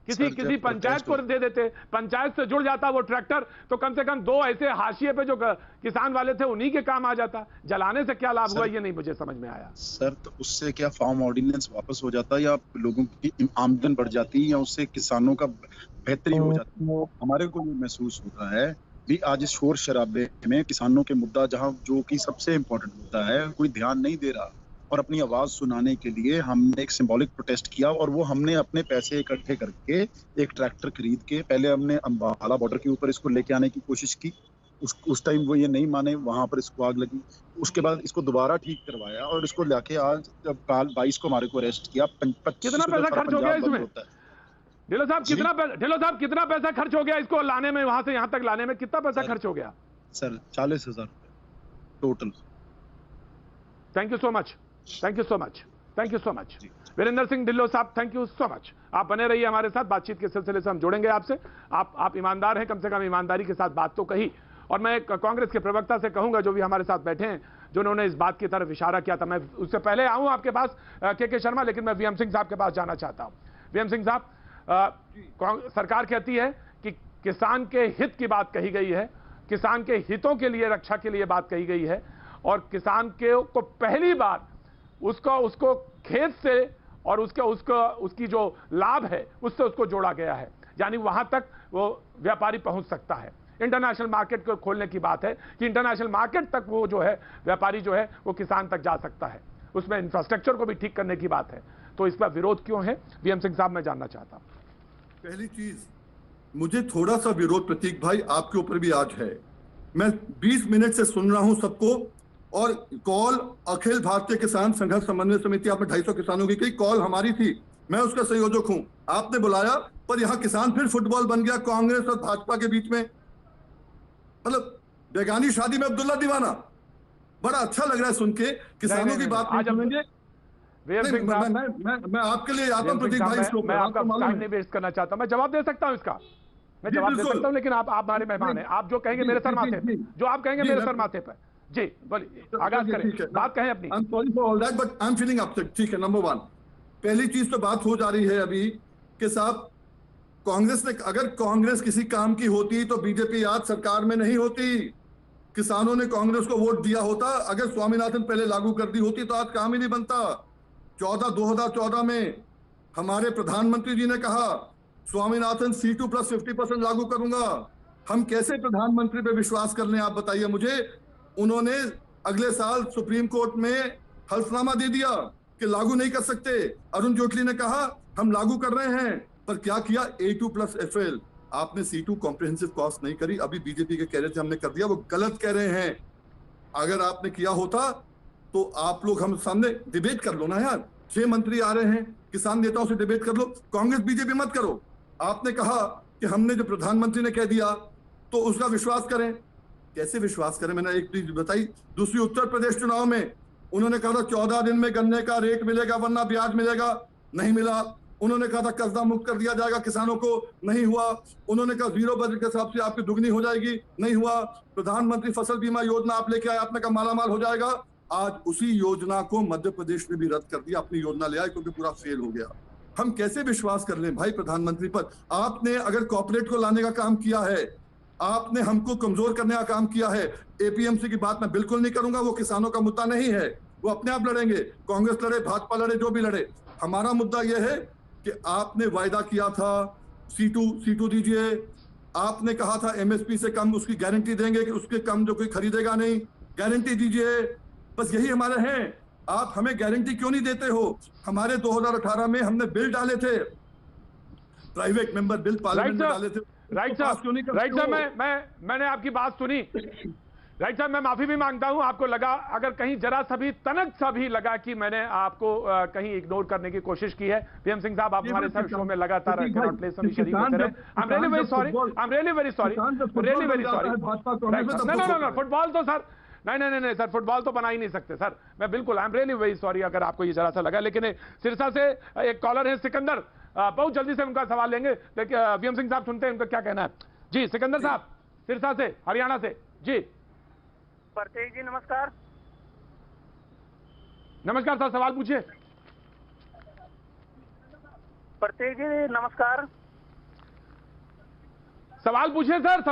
किसी पंचायत को दे देते, पंचायत से जुड़ जाता वो ट्रैक्टर, तो कम से कम 2 ऐसे हाशिए पे जो किसान वाले थे उन्हीं के काम आ जाता। जलाने से क्या लाभ हुआ, ये नहीं मुझे समझ में आया सर। तो उससे क्या फार्म ऑर्डिनेंस वापस हो जाता, या लोगों की आमदन बढ़ जाती, या उससे किसानों का बेहतरी हो जाती? हमारे को ये महसूस होता है भी आज इस शोर शराबे में किसानों के मुद्दा, जहां जो कि सबसे इम्पोर्टेंट मुद्दा है, कोई ध्यान नहीं दे रहा। और अपनी आवाज सुनाने के लिए हमने एक सिंबॉलिक प्रोटेस्ट किया, और वो हमने अपने पैसे इकट्ठे करके एक ट्रैक्टर खरीद के पहले हमने अंबाला बॉर्डर के ऊपर इसको लेके आने की कोशिश की। उस टाइम वो ये नहीं माने, वहां पर इसको आग लगी। उसके बाद इसको दोबारा ठीक करवाया और इसको लाके आज जब काल 22 को हमारे को अरेस्ट किया। कितना पैसा खर्च हो गया इसमें? ढिल्लों साहब, कितना पैसा खर्च हो गया इसको लाने में, वहां से यहाँ तक लाने में कितना पैसा खर्च हो गया? Sir 40,000 total. Thank you so much, thank you so much, thank you so much. Virender Singh Dhillon साहब, थैंक यू सो मच। आप बने रहिए हमारे साथ, बातचीत के सिलसिले से हम जुड़ेंगे आपसे। आप ईमानदार हैं, कम से कम ईमानदारी के साथ बात तो कही। और मैं कांग्रेस के प्रवक्ता से कहूंगा, जो भी हमारे साथ बैठे हैं, जिन्होंने इस बात की तरफ इशारा किया था, मैं उससे पहले आऊं आपके पास के शर्मा, लेकिन मैं वीएम सिंह साहब के पास जाना चाहता हूं। वीएम सिंह साहब, सरकार कहती है कि किसान के हित की बात कही गई है, किसान के हितों के लिए, रक्षा के लिए बात कही गई है, और किसान को पहली बार उसको खेत से और उसकी जो लाभ है उससे उसको जोड़ा गया है, यानी वहां तक वो व्यापारी पहुंच सकता है। इंटरनेशनल मार्केट को खोलने की बात है कि इंटरनेशनल मार्केट तक वो जो है व्यापारी जो है वो किसान तक जा सकता है, उसमें इंफ्रास्ट्रक्चर को भी ठीक करने की बात है। तो इसका विरोध क्यों है, वीएम सिंह साहब, मैं जानना चाहता हूं। पहली चीज, मुझे थोड़ा सा विरोध प्रतीक भाई आपके ऊपर भी आज है। मैं 20 मिनट से सुन रहा हूं सबको, और कॉल अखिल भारतीय किसान संघर्ष समन्वय समिति, आपने 250 किसानों की कही, कॉल हमारी थी, मैं उसका संयोजक हूं। आपने बुलाया, पर यहां किसान फिर फुटबॉल बन गया कांग्रेस और भाजपा के बीच में। मतलब बेगानी शादी में अब्दुल्ला दीवाना। बड़ा अच्छा लग रहा है सुन के, किसानों की बात नहीं सुनेंगे। मैं आपके लिए आता हूं प्रतीक भाई, मैं आपका टाइम नहीं वेस्ट करना चाहता, मैं जवाब दे सकता हूं इसका, मैं जवाब दे सकता हूं, लेकिन आप हमारे मेहमान हैं, आप जो कहेंगे मेरे सर माथे पे, जो आप कहेंगे मेरे सर माथे पे। जी बोलिए, आगाज करें, बात कहें अपनी। I'm sorry for all that, but I'm feeling upset। ठीक है, नंबर 1 पहली चीज तो बात हो जा रही है अभी कि साहब, कांग्रेस ने, अगर कांग्रेस किसी काम की होती तो बीजेपी आज सरकार में नहीं होती। किसानों ने कांग्रेस को वोट दिया होता, अगर स्वामीनाथन पहले लागू कर दी होती तो आज काम ही नहीं बनता। 2014 में हमारे प्रधानमंत्री जी ने कहा स्वामीनाथन C2 + 50% लागू करूंगा। हम कैसे प्रधानमंत्री पे विश्वास कर लें, आप बताइए मुझे। उन्होंने अगले साल सुप्रीम कोर्ट में हल्फनामा दे दिया कि लागू नहीं कर सकते। अरुण जेटली ने कहा हम लागू कर रहे हैं, पर क्या किया, A2 + FL। आपने C2 कॉम्प्रिहेंसिव कॉस्ट नहीं करी। अभी बीजेपी के कह रहे थे हमने कर दिया, वो गलत कह रहे हैं। अगर आपने किया होता तो आप लोग हम सामने डिबेट कर लो ना यार। 6 मंत्री आ रहे हैं, किसान नेताओं से डिबेट कर लो, कांग्रेस बीजेपी मत करो। आपने कहा कि हमने जो प्रधानमंत्री ने कह दिया तो उसका विश्वास करें। कैसे विश्वास करें, मैंने एक चीज बताई। दूसरी, उत्तर प्रदेश चुनाव में उन्होंने कहा था 14 दिन में गन्ने का रेट मिलेगा वरना ब्याज मिलेगा, नहीं मिला। उन्होंने कहा था कर्जा मुक्त कर दिया जाएगा किसानों को, नहीं हुआ। उन्होंने कहा 0 बजट के हिसाब से आपकी दुगनी हो जाएगी, नहीं हुआ। प्रधानमंत्री फसल बीमा योजना आप लेके आए, आपने कहा मालामाल हो जाएगा। आज उसी योजना को मध्य प्रदेश ने भी रद्द कर दिया, अपनी योजना ले आए क्योंकि पूरा फेल हो गया। हम कैसे विश्वास कर लें भाई प्रधानमंत्री पर? आपने अगर कॉर्पोरेट को लाने का काम किया है, आपने हमको कमजोर करने का काम किया है। एपीएमसी की बात मैं बिल्कुल नहीं करूंगा, वो किसानों का मुद्दा नहीं है, वो अपने आप लड़ेंगे, कांग्रेस लड़े, भाजपा लड़े, जो भी लड़े। हमारा मुद्दा यह है कि आपने वायदा किया था C2 दीजिए, आपने कहा था MSP से कम उसकी गारंटी देंगे कि उसके कम जो कोई खरीदेगा नहीं, गारंटी दीजिए। बस यही हमारे हैं। आप हमें गारंटी क्यों नहीं देते हो? हमारे 2018 में हमने बिल डाले थे, प्राइवेट मेंबर बिल पार्लियामेंट में डाले थे। राइट साहब, मैंने आपकी बात सुनी। राइट साहब, मैं माफी भी मांगता हूं। आपको लगा, अगर कहीं जरा सा भी तनक सा भी लगा कि मैंने आपको कहीं इग्नोर करने की कोशिश की है। PM सिंह साहब, आप हमारे सर शो में लगातार कैनॉट प्लेस में शरीक होते रहे। I am really very sorry, I am really very sorry, really very sorry. Know football तो सर नहीं सर, फुटबॉल तो बना ही नहीं सकते सर। मैं बिल्कुल, I am really very sorry अगर आपको ये जरा सा लगा। लेकिन सिरसा से एक कॉलर है सिकंदर, बहुत जल्दी से उनका सवाल लेंगे। लेकिन PM सिंह साहब सुनते हैं उनका क्या कहना है। जी सिकंदर साहब, सिरसा से, हरियाणा से। जी प्रतीक जी नमस्कार। नमस्कार सर, सवाल पूछिए। प्रतीक जी नमस्कार। सवाल पूछिए सर,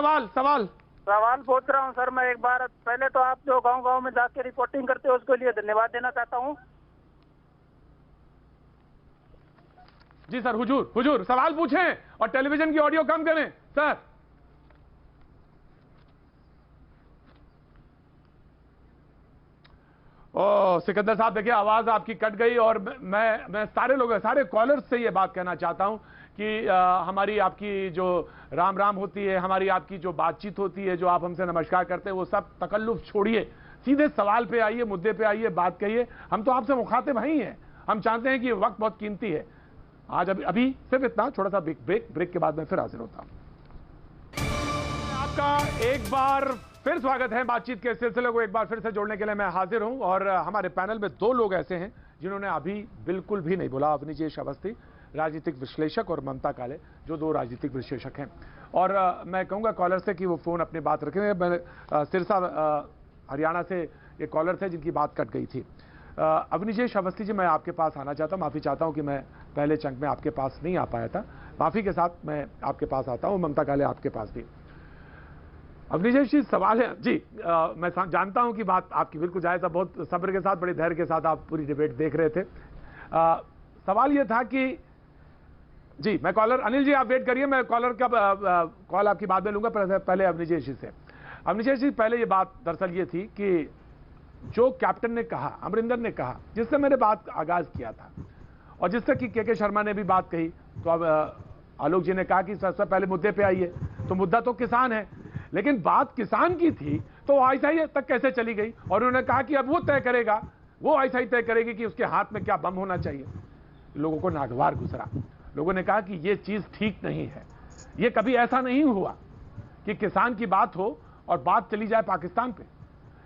सवाल पूछ रहा हूँ सर। मैं एक बार पहले तो आप जो गांव में जाके रिपोर्टिंग करते हो उसके लिए धन्यवाद देना चाहता हूँ। जी सर, हुजूर सवाल पूछें और टेलीविजन की ऑडियो कम करें सर। सिकंदर साहब, देखिए आवाज आपकी कट गई और मैं सारे कॉलर्स से ये बात कहना चाहता हूं कि हमारी आपकी जो राम होती है, हमारी आपकी जो बातचीत होती है, जो आप हमसे नमस्कार करते हैं, वो सब तकल्लुफ छोड़िए, सीधे सवाल पे आइए, मुद्दे पे आइए, बात कहिए। हम तो आपसे मुखातिब ही हैं। हम जानते हैं कि ये वक्त बहुत कीमती है। आज अभी सिर्फ इतना छोटा सा ब्रेक के बाद मैं फिर हाजिर होता हूं। आपका एक बार फिर स्वागत है। बातचीत के सिलसिले को एक बार फिर से जोड़ने के लिए मैं हाजिर हूं और हमारे पैनल में 2 लोग ऐसे हैं जिन्होंने अभी बिल्कुल भी नहीं बोला। अवनीजेश अवस्थी, राजनीतिक विश्लेषक, और ममता काले, जो 2 राजनीतिक विश्लेषक हैं। और मैं कहूंगा कॉलर से कि वो फोन अपनी बात रखें। मैं सिरसा हरियाणा से ये कॉलर थे जिनकी बात कट गई थी। अवनीजेश अवस्थी जी, मैं आपके पास आना चाहता हूँ। माफी चाहता हूँ कि मैं पहले चंक में आपके पास नहीं आ पाया था। माफी के साथ मैं आपके पास आता हूँ। ममता काले आपके पास भी। अवनीजेश जी, सवाल है जी। मैं जानता हूं कि बात आपकी बिल्कुल जायज है, बहुत सब्र के साथ, बड़े धैर्य के साथ आप पूरी डिबेट देख रहे थे। सवाल ये था कि जी, मैं कॉलर अनिल जी, आप वेट करिए, मैं कॉलर का कॉल आपकी बाद में लूंगा। पहले अवनीजेश जी से। अवनीजेश जी, पहले ये बात दरअसल ये थी कि जो कैप्टन ने कहा, अमरिंदर ने कहा, जिससे मैंने बात आगाज किया था और जिससे कि के शर्मा ने भी बात कही, तो अब आलोक जी ने कहा कि सबसे पहले मुद्दे पे आइए। तो मुद्दा तो किसान है, लेकिन बात किसान की थी तो आईएसआई तक कैसे चली गई? और उन्होंने कहा कि अब वो तय करेगा, वो आईएसआई तय करेगी कि उसके हाथ में क्या बम होना चाहिए। लोगों को नागवार गुजरा। लोगों ने कहा कि ये चीज ठीक नहीं है। ये कभी ऐसा नहीं हुआ कि किसान की बात हो और बात चली जाए पाकिस्तान पे।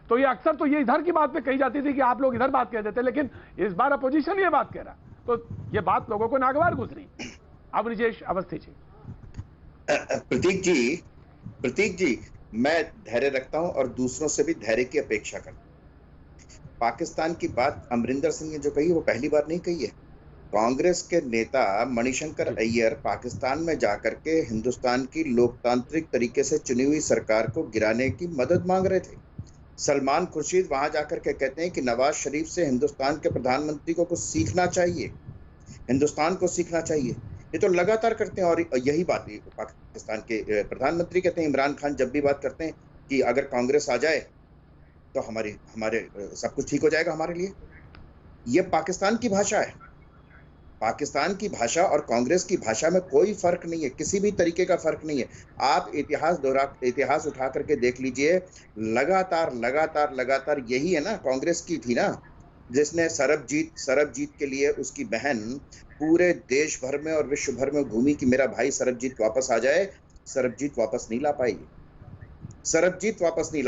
तो ये अक्सर तो ये इधर की बात पे कही जाती थी कि आप लोग इधर बात कह देते, लेकिन इस बार अपोजिशन ये बात कह रहा, तो ये बात लोगों को नागवार गुजरी। अवनीजेश अवस्थी जी। प्रतीक जी, मैं धैर्य रखता हूं और दूसरों से भी धैर्य की अपेक्षा करता हूं। पाकिस्तान की बात अमरिंदर सिंह ने जो कही वो पहली बार नहीं कही है। कांग्रेस के नेता मणिशंकर अय्यर पाकिस्तान में जाकर के हिंदुस्तान की लोकतांत्रिक तरीके से चुनी हुई सरकार को गिराने की मदद मांग रहे थे। सलमान खुर्शीद वहां जाकर के कहते हैं कि नवाज शरीफ से हिंदुस्तान के प्रधानमंत्री को कुछ सीखना चाहिए, हिंदुस्तान को सीखना चाहिए। ये तो लगातार करते हैं और यही बात पाकिस्तान के प्रधानमंत्री कहते हैं। इमरान खान जब भी बात करते हैं कि अगर कांग्रेस आ जाए तो हमारे सब कुछ ठीक हो जाएगा हमारे लिए। ये पाकिस्तान की भाषा है। पाकिस्तान की भाषा और कांग्रेस की भाषा में कोई फर्क नहीं है, किसी भी तरीके का फर्क नहीं है। आप इतिहास उठा करके देख लीजिए। लगातार यही है ना। कांग्रेस की थी ना जिसने सरबजीत के लिए उसकी बहन पूरे देश भर में और विश्व भर में घूमी कि मेरा भाई सरबजीत वापस आ जाए। सरबजीत वापस नहीं ला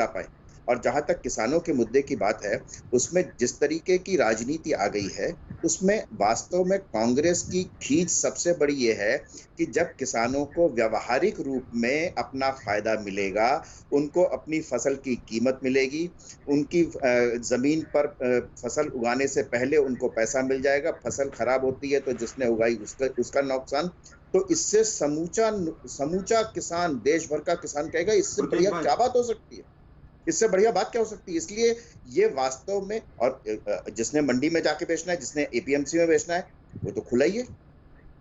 पाई। और जहां तक किसानों के मुद्दे की बात है, उसमें जिस तरीके की राजनीति आ गई है, उसमें वास्तव में कांग्रेस की खींच सबसे बड़ी ये है कि जब किसानों को व्यावहारिक रूप में अपना फायदा मिलेगा, उनको अपनी फसल की कीमत मिलेगी, उनकी जमीन पर फसल उगाने से पहले उनको पैसा मिल जाएगा, फसल खराब होती है तो जिसने उगाई उसका नुकसान, तो इससे समूचा किसान, देश भर का किसान कहेगा इससे बढ़िया क्या बात हो सकती है, इससे बढ़िया बात क्या हो सकती है। इसलिए ये वास्तव में, और जिसने मंडी में जाके बेचना है, जिसने एपीएमसी में बेचना है, वो तो खुला ही है,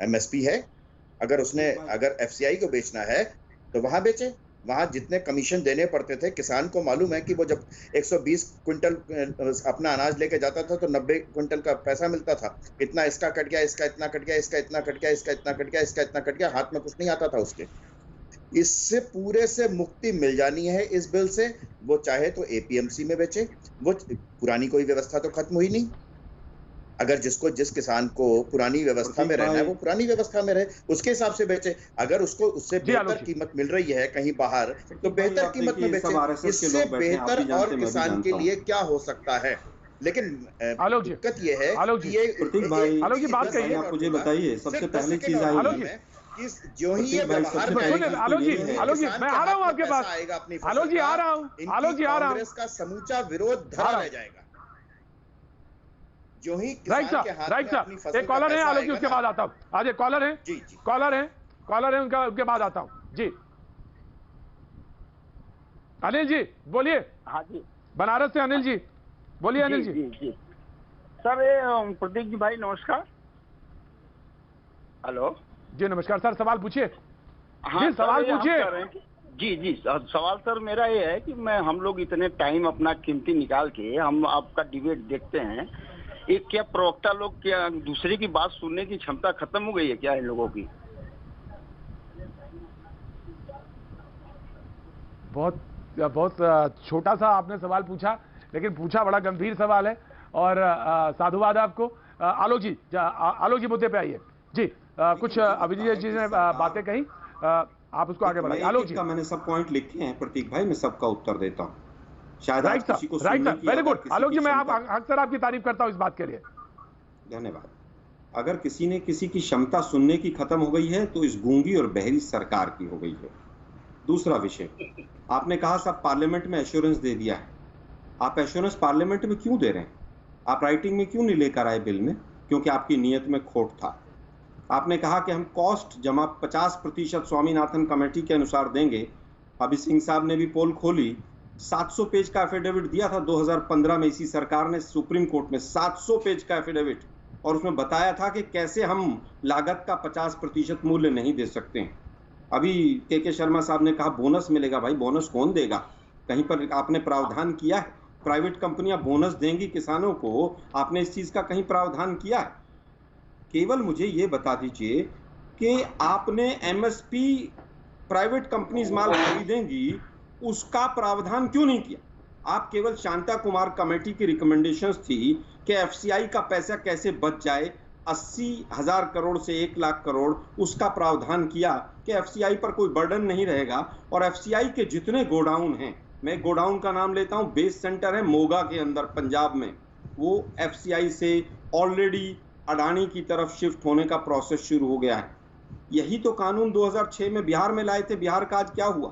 एमएसपी है। अगर एफसीआई को बेचना है तो वहां बेचे, वहां जितने कमीशन देने पड़ते थे, किसान को मालूम है कि वो जब 120 क्विंटल अपना अनाज लेके जाता था तो 90 क्विंटल का पैसा मिलता था, इतना इसका कट गया, इसका इतना कट गया, इसका इतना कट गया, इसका इतना कट गया, इसका इतना कट गया, हाथ में कुछ नहीं आता था उसके। इससे पूरे से मुक्ति मिल जानी है इस बिल से। वो चाहे तो एपीएमसी में बेचे, वो पुरानी कोई व्यवस्था तो खत्म हुई नहीं। अगर जिस किसान को पुरानी व्यवस्था में रहना है वो पुरानी व्यवस्था में रहे, उसके हिसाब से बेचे। अगर उसको उससे बेहतर कीमत मिल रही है कहीं बाहर तो बेहतर कीमत में बेचे। इससे बेहतर और किसान के लिए क्या हो सकता है? लेकिन दिक्कत ये है कि ये प्रतीक भाई बात कहिए, आप मुझे बताइए सबसे पहली चीज आई जो ही ये व्यवहार में आलोक जी मैं आ रहा हूँ आपके पास, आलोक जी आ रहा हूँ, कांग्रेस का समूचा विरोध धरा रह जाएगा। जो ही किसान के हाथ में अपनी फसल एक कॉलर है आलोक जी, उसके बाद आता हूँ। आज एक कॉलर है, जी कॉलर है उनके बाद आता हूँ जी। अनिल जी बोलिए। हाँ जी, बनारस से अनिल जी बोलिए। अनिल जी जी सर, प्रतीक जी भाई नमस्कार। हेलो जी नमस्कार सर, सवाल पूछिए। हाँ जी सवाल पूछिए। जी सवाल सर मेरा ये है कि हम लोग इतने टाइम अपना कीमती निकाल के हम आपका डिबेट देखते हैं, एक क्या प्रवक्ता लोग क्या दूसरे की बात सुनने की क्षमता खत्म हो गई है क्या इन लोगों की? बहुत छोटा सा आपने सवाल पूछा, लेकिन पूछा बड़ा गंभीर सवाल है और साधुवाद आपको। आलोक जी मुद्दे पे आइए जी। कुछ अभिजीत जी ने बातें कही, आप उसको आगे बढ़ाइए। आलोक जी, मैंने सब पॉइंट लिखे हैं प्रतीक भाई, मैं सबका उत्तर देता हूँ। शायद राइट सर, वेरी गुड आलोक जी, मैं अक्सर आपकी तारीफ करता हूँ इस बात के लिए, धन्यवाद। अगर किसी ने किसी की क्षमता सुनने की खत्म हो गई है तो इस गूंगी और बहरी सरकार की हो गई है। दूसरा विषय, आपने कहा सब पार्लियामेंट में एश्योरेंस दे दिया है। आप एश्योरेंस पार्लियामेंट में क्यों दे रहे हैं? आप राइटिंग में क्यों नहीं लेकर आए बिल में? क्योंकि आपकी नीयत में खोट था। आपने कहा कि हम कॉस्ट जमा 50% स्वामीनाथन कमेटी के अनुसार देंगे। अभी सिंह साहब ने भी पोल खोली, 700 पेज का एफिडेविट दिया था 2015 में इसी सरकार ने सुप्रीम कोर्ट में, 700 पेज का एफिडेविट, और उसमें बताया था कि कैसे हम लागत का 50% मूल्य नहीं दे सकते हैं। अभी के शर्मा साहब ने कहा बोनस मिलेगा। भाई बोनस कौन देगा? कहीं पर आपने प्रावधान किया है? प्राइवेट कंपनियां बोनस देंगी किसानों को, आपने इस चीज का कहीं प्रावधान किया है? केवल मुझे ये बता दीजिए कि आपने एमएसपी प्राइवेट कंपनीज माल खरीदेंगी उसका प्रावधान क्यों नहीं किया? आप केवल शांता कुमार कमेटी की रिकमेंडेशंस थी कि एफसीआई का पैसा कैसे बच जाए, 80,000 करोड़ से 1 लाख करोड़, उसका प्रावधान किया कि एफसीआई पर कोई बर्डन नहीं रहेगा। और एफसीआई के जितने गोडाउन हैं, मैं गोडाउन का नाम लेता हूं, बेस सेंटर है मोगा के अंदर पंजाब में, वो एफसीआई से ऑलरेडी अडानी की तरफ शिफ्ट होने का प्रोसेस शुरू हो गया है। यही तो कानून 2006 में बिहार में लाए थे। बिहार का आज क्या हुआ?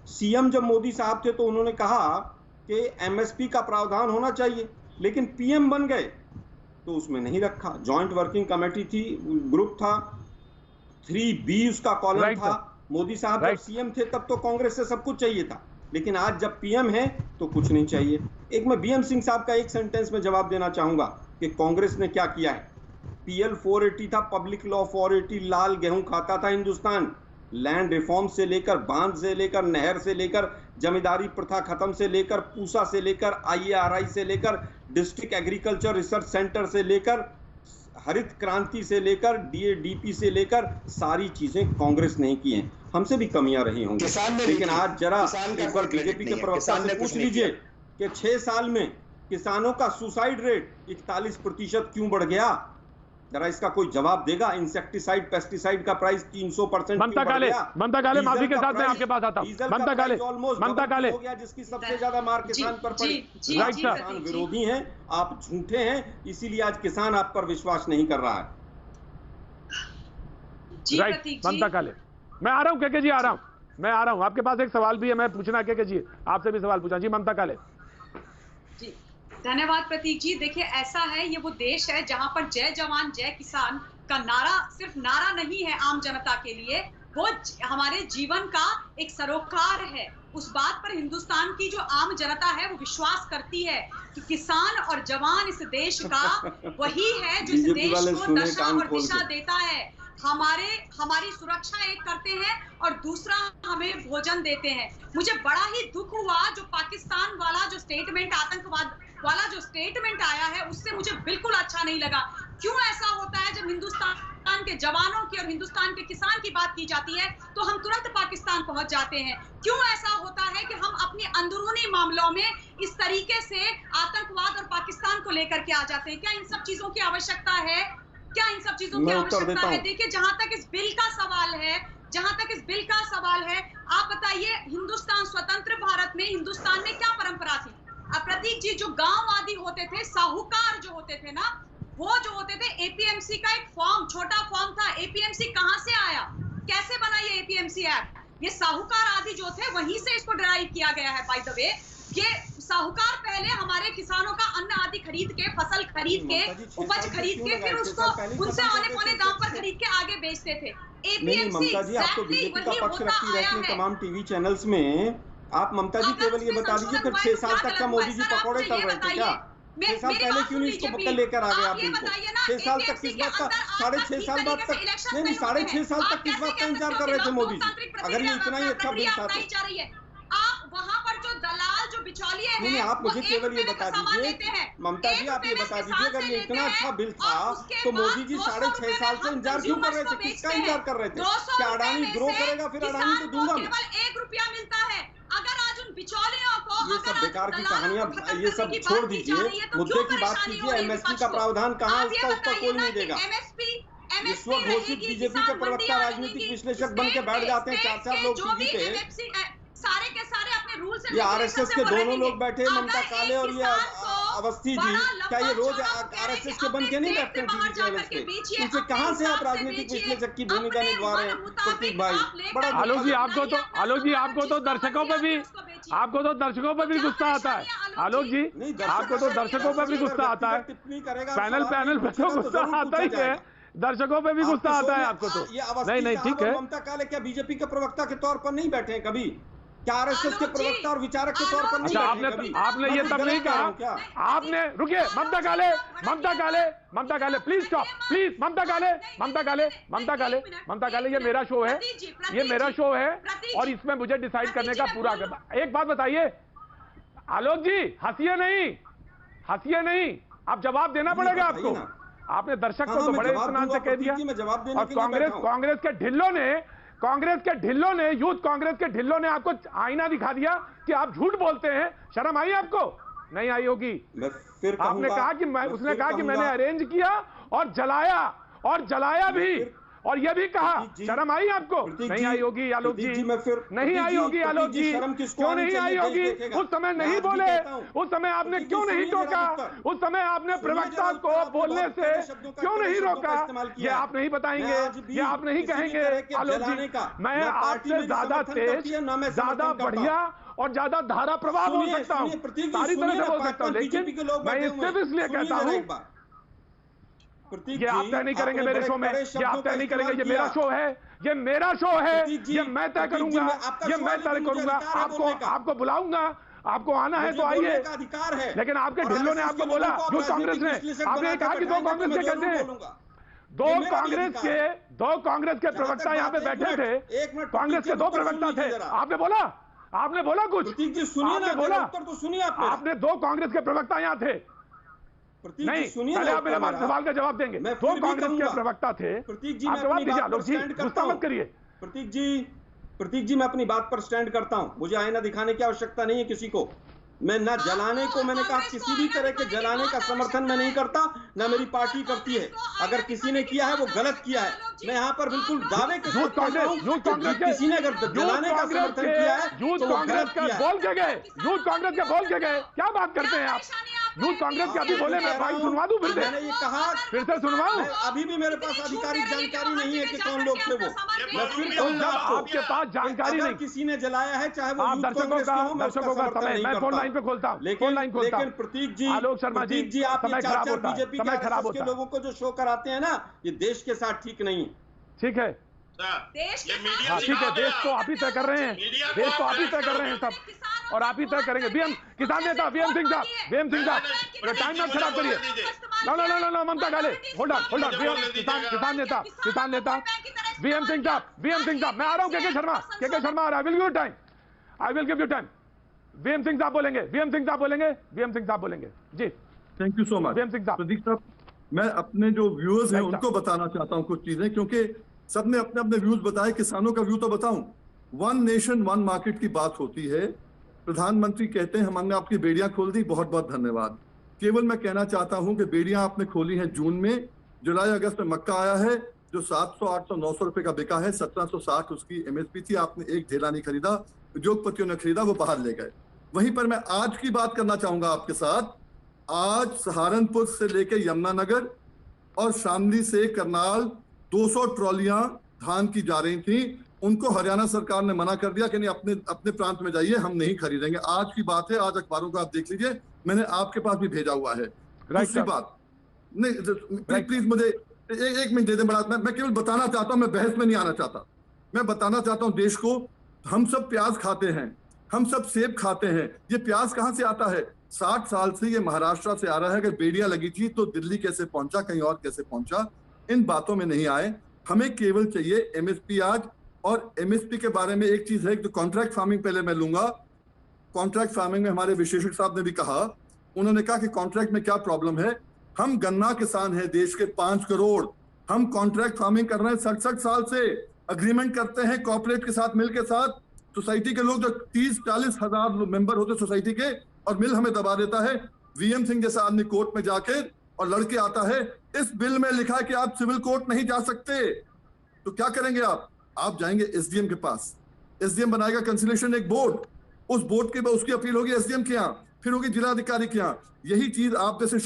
सीएम जब मोदी साहब थे तो उन्होंने कहा कि एमएसपी का प्रावधान होना चाहिए, लेकिन पीएम बन गए तो उसमें नहीं रखा। जॉइंट वर्किंग कमेटी थी, ग्रुप था, 3B उसका कॉलम था। मोदी साहब जब सीएम थे तब तो कांग्रेस से सब कुछ चाहिए था, लेकिन आज जब पीएम है तो कुछ नहीं चाहिए। एक मैं बीएम सिंह साहब का एक सेंटेंस में जवाब देना चाहूंगा कि कांग्रेस ने क्या किया है। PL 480 था, पब्लिक लॉ 480, लाल गेहूं खाता था हिंदुस्तान। लैंड रिफॉर्म से लेकर, बांध से लेकर, नहर से लेकर, जमींदारी प्रथा खत्म से लेकर, पूसा से लेकर, IARI से लेकर, डिस्ट्रिक्ट एग्रीकल्चर रिसर्च सेंटर से लेकर, हरित क्रांति से लेकर, DADP से लेकर, सारी चीजें कांग्रेस नहीं की हैं। हमसे भी कमियां रही होंगी, लेकिन आज जरा एक बार बीजेपी के प्रवक्ता से पूछ लीजिए कि 6 साल में किसानों का सुसाइड रेट 41% क्यों बढ़ गया? जरा इसका कोई जवाब देगा? इंसेक्टिसाइड पेस्टिसाइड का प्राइस 300% ममता काले माफी के साथ मैं आपके पास आता हूं। ममता काले हो गया, जिसकी सबसे ज्यादा मार किसान पर पड़ी। किसान विरोधी हैं, आप झूठे हैं, इसीलिए आज किसान आप पर विश्वास नहीं कर रहा है। राइट ममता काले, मैं आ रहा हूं केके जी, आ रहा हूं आपके पास एक सवाल भी है, मैं पूछना केके जी आपसे भी सवाल पूछा। जी ममता काले। जी धन्यवाद प्रतीक जी। देखिए ऐसा है, ये वो देश है जहां पर जय जवान जय किसान का नारा सिर्फ नारा नहीं है आम जनता के लिए, वो हमारे जीवन का एक सरोकार है। उस बात पर हिंदुस्तान की जो आम जनता है वो विश्वास करती है कि किसान और जवान इस देश का वही है जो इस देश को दशा और दिशा देता है। हमारी सुरक्षा एक करते हैं और दूसरा हमें भोजन देते हैं। मुझे बड़ा ही दुख हुआ जो पाकिस्तान वाला जो स्टेटमेंट, आतंकवाद वाला जो स्टेटमेंट आया है, उससे मुझे बिल्कुल अच्छा नहीं लगा। क्यों ऐसा होता है जब हिंदुस्तान के जवानों की और हिंदुस्तान के किसान की बात की जाती है तो हम तुरंत पाकिस्तान पहुंच जाते हैं? क्यों ऐसा होता है कि हम अपने अंदरूनी मामलों में इस तरीके से आतंकवाद और पाकिस्तान को लेकर के आ जाते हैं? क्या इन सब चीजों की आवश्यकता है? क्या इन सब चीजों की आवश्यकता है? देखिए जहां तक इस बिल का सवाल है, आप बताइए, हिंदुस्तान स्वतंत्र भारत में हिंदुस्तान में क्या परंपरा थी? प्रतीक जी, जो गांववादी होते थे, साहूकार जो होते थे ना, वो जो होते थे, एपीएमसी का एक फॉर्म, छोटा फॉर्म था। एपीएमसी कहां से आया, कैसे बना ये एपीएमसी एक्ट? ये साहूकार आदि जो थे वहीं से इसको डिराइव किया गया है। बाय द वे, ये साहूकार पहले हमारे किसानों का अन्न आदि खरीद के, फसल खरीद के, उपज खरीद के, फिर उसको उनसे औने पौने दाम पर खरीद के आगे बेचते थे। एपीएमसी ममता जी, आप तो बीजेपी का पक्ष रखती रहती हैं तमाम टीवी चैनल्स में। आप ममता जी केवल ये बता दीजिए, फिर 6 साल तक क्या मोदी जी पकौड़े तल रहे थे क्या? 6 साल पहले क्यों नहीं इसको पकड़ लेकर आ गए आप? बिल को 6 साल तक किस बात का, 6.5 साल बाद तक, नहीं 6.5 साल तक किस बात का इंतजार कर रहे थे मोदी जी? अगर ये इतना ही अच्छा बिल था तो आप वहां पर जो दलाल, जो बिचौलिए हैं, नहीं, आप मुझे केवल ये बता दीजिए ममता जी, आप ये बता दीजिए, अगर ये इतना अच्छा बिल था तो मोदी जी 6.5 साल से इंतजार क्यों कर रहे थे? किसका इंतजार कर रहे थे? क्या अडानी ग्रो करेगा? फिर अडानी को दूंगा मैं। केवल 1 रुपया मिलता है। अगर आज उन बिचौलियों को, ये सब बेकार की कहानियां, ये सब छोड़ दीजिए, मुद्दे की बात कीजिए। एमएसपी का प्रावधान कहाँ है? उसका उत्तर कोई नहीं देगा। इस वक्त घोषित बीजेपी के प्रवक्ता राजनीतिक विश्लेषक बन के बैठ जाते हैं 4 लोग टीवी पे। सारे के सारे अपने रूल से, ये आरएसएस के दोनों लोग बैठे, ममता काले और ये अवस्थी जी, क्या ये रोज आरएसएस के बन के नहीं बैठते हैं टीवी चैनल पे? इनसे कहाँ से आप राजनीतिक विश्लेषक की भूमिका निभा रहे हैं प्रतीक भाई? बड़ा आलोक जी, आपको तो दर्शकों पे भी गुस्सा आता है। आलोक जी, आपको तो दर्शकों पे भी गुस्सा आता है, टिप्पणी करेगा पैनल पे तो गुस्सा आता ही है, दर्शकों पे भी गुस्सा आता है आपको तो। नहीं ठीक है। ममता काले क्या बीजेपी के प्रवक्ता के तौर पर नहीं बैठे हैं कभी? क्या आरएसएस के प्रवक्ता और विचारक के तौर पर नहीं बैठे कभी? आपने ये तब नहीं कहा, आपने, रुकिए ममता काले प्लीज स्टॉप, प्लीज ममता काले, ये मेरा शो है और इसमें मुझे डिसाइड करने का पूरा करना। एक बात बताइए आलोक जी, हंसिए नहीं, आप जवाब देना पड़ेगा आपको। आपने दर्शक को तो बड़े इत्मीनान से कह दिया, और कांग्रेस के ढिल्लों ने यूथ कांग्रेस के ढिल्लों ने आपको आईना दिखा दिया कि आप झूठ बोलते हैं। शर्म आई आपको? नहीं आई होगी। आपने कहा कि उसने कहा कि मैंने अरेंज किया और जलाया भी, और ये भी कहा। शर्म आई आपको? नहीं आई होगी आलोक जी, नहीं आई होगी आलोक जी। क्यों नहीं आई होगी? उस समय नहीं बोले, उस समय आपने क्यों नहीं टोका? उस समय आपने प्रवक्ता को बोलने से क्यों नहीं रोका? ये आप नहीं बताएंगे, ये आप नहीं कहेंगे आलोक जी। मैं आपसे ज्यादा तेज, ज्यादा बढ़िया और ज्यादा धारा प्रवाह बोल सकता हूँ, सारी तरह से बोल सकता हूँ, लेकिन मैं सिर्फ इसलिए कहता हूँ, ये आप तय नहीं करेंगे मेरे शो में, ये आप तय नहीं करेंगे, ये मेरा शो है, ये मैं तय करूंगा, आपको बुलाऊंगा, आपको आना है तो आइए। लेकिन आपके ढिल्लों ने आपको बोला, जो कांग्रेस ने, आपने कहा कि 2 कांग्रेस के कहते हैं, 2 कांग्रेस के प्रवक्ता यहाँ पे बैठे थे, कांग्रेस के 2 प्रवक्ता थे, आपने बोला कुछ? आपने बोला, आपने 2 कांग्रेस के प्रवक्ता यहाँ थे। नहीं, पहले आप मेरे सवाल का जवाब देंगे। 2 कांग्रेस के प्रवक्ता थे, आप जवाब दीजिए आलोक जी, गुस्सा मत करिए। प्रतीक जी, मैं अपनी बात पर स्टैंड करता हूं, मुझे आईना दिखाने की आवश्यकता नहीं है किसी को। मैं ना जलाने को, मैंने कहा किसी भी तरह के जलाने का समर्थन मैं नहीं करता, ना मेरी पार्टी करती है। अगर किसी ने किया है वो गलत किया है। मैं यहाँ पर बिल्कुल दावे के साथ कहता हूं कि किसी ने अगर जलाने का समर्थन किया है तो वो गलत किया है। बोल के गए, यूथ कांग्रेस के बोल के गए, क्या बात करते हैं आप? यूथ कांग्रेस के अभी बोले, मैं भाई सुनवा दूं फिर से? मैंने ये कहा, फिर से सुनवाऊं? अभी भी मेरे पास आधिकारिक जानकारी नहीं है कि कौन लोग थे वो। मैं फिर कहूंगा आपके पास जानकारी नहीं, किसी ने जलाया है, चाहे वो आप दर्शकों का समय, मैं फोन लाइन पे खोलता हूं, लेकिन प्रतीक जी, आलोक शर्मा जी, आप समय खराब होता है, बीजेपी समय खराब होता के है। लोगों को जो शो कराते हैं ना, ये देश के साथ ठीक नहीं। ठीक है, हाँ ठीक है, देश तो आप ही तय कर रहे हैं, देश तो आप ही तय कर रहे हैं सब, और आप ही तय करेंगे। किसान नेता वीएम सिंह साहब, टाइम मत खराब करिए। नो ममता डाले, होल्ड ऑन, किसान नेता वीएम सिंह साहब, मैं आ रहा हूं। के शर्मा आ रहा है, I will give you time. VM Singh साहब बोलेंगे जी। Thank you so much VM Singh साहब। प्रदीप साहब, मैं अपने जो व्यूअर्स हैं उनको बताना चाहता हूं कुछ चीजें, क्योंकि सबने अपने अपने व्यूज बताए। किसानों का व्यू तो बताऊं। वन नेशन वन मार्केट की बात होती है, प्रधानमंत्री कहते हैं हमने आपकी बेड़ियां खोल दी, बहुत बहुत धन्यवाद। केवल मैं कहना चाहता हूं कि बेड़ियां आपने खोली हैं जून में, जुलाई अगस्त में मक्का आया है जो 700, 800, 900 रुपए का बिका है, 1760 उसकी एमएसपी थी। आपने एक ढेला नहीं खरीदा, उद्योगपतियों ने खरीदा, वो बाहर ले गए। वहीं पर मैं आज की बात करना चाहूंगा आपके साथ। आज सहारनपुर से लेकर यमुनानगर और शामली से करनाल 200 ट्रॉलियां धान की जा रही थी, उनको हरियाणा सरकार ने मना कर दिया कि नहीं, अपने प्रांत में जाइए, हम नहीं खरीदेंगे। आज की बात है, आज अखबारों को आप देख लीजिए, मैंने आपके पास भी भेजा हुआ है। दूसरी बात, नहीं प्लीज मुझे एक मिनट दे दें बड़ा, मैं केवल बताना चाहता हूं, मैं बहस में नहीं आना चाहता। मैं बताना चाहता हूं देश को, हम सब प्याज खाते हैं, हम सब सेब खाते हैं, ये प्याज कहां से आता है? 60 साल से ये महाराष्ट्र से आ रहा है। अगर बेड़ियां लगी थी तो दिल्ली कैसे पहुंचा, कहीं और कैसे पहुंचा? इन बातों में नहीं आए। हमें केवल चाहिए एमएसपी आज। और एमएसपी के बारे में एक चीज है, जो कॉन्ट्रैक्ट फार्मिंग पहले मैं लूंगा। कॉन्ट्रैक्ट फार्मिंग में हमारे विशेषज्ञ साहब ने भी कहा, उन्होंने कहा कि कॉन्ट्रैक्ट में क्या प्रॉब्लम है। हम गन्ना किसान हैं देश के 5 करोड़, हम कॉन्ट्रैक्ट फार्मिंग कर रहे हैं 67 साल से, अग्रीमेंट करते हैं कॉर्पोरेट के साथ, मिल के साथ। सोसाइटी के लोग जो 30-40 हजार मेंबर होते सोसाइटी के, और मिल हमें दबा देता है। वीएम सिंह जैसा आदमी कोर्ट में जाके और लड़के आता है, इस बिल में लिखा है कि आप सिविल कोर्ट नहीं जा सकते। तो क्या करेंगे आप जाएंगे एसडीएम के पास, एसडीएम बनाएगा कंसिलेशन एक बोर्ड, उस बोर्ड के बाद उसकी अपील होगी एसडीएम के यहाँ, फिर होगी जिलाधिकारी के यहाँ। यही चीज आप जैसे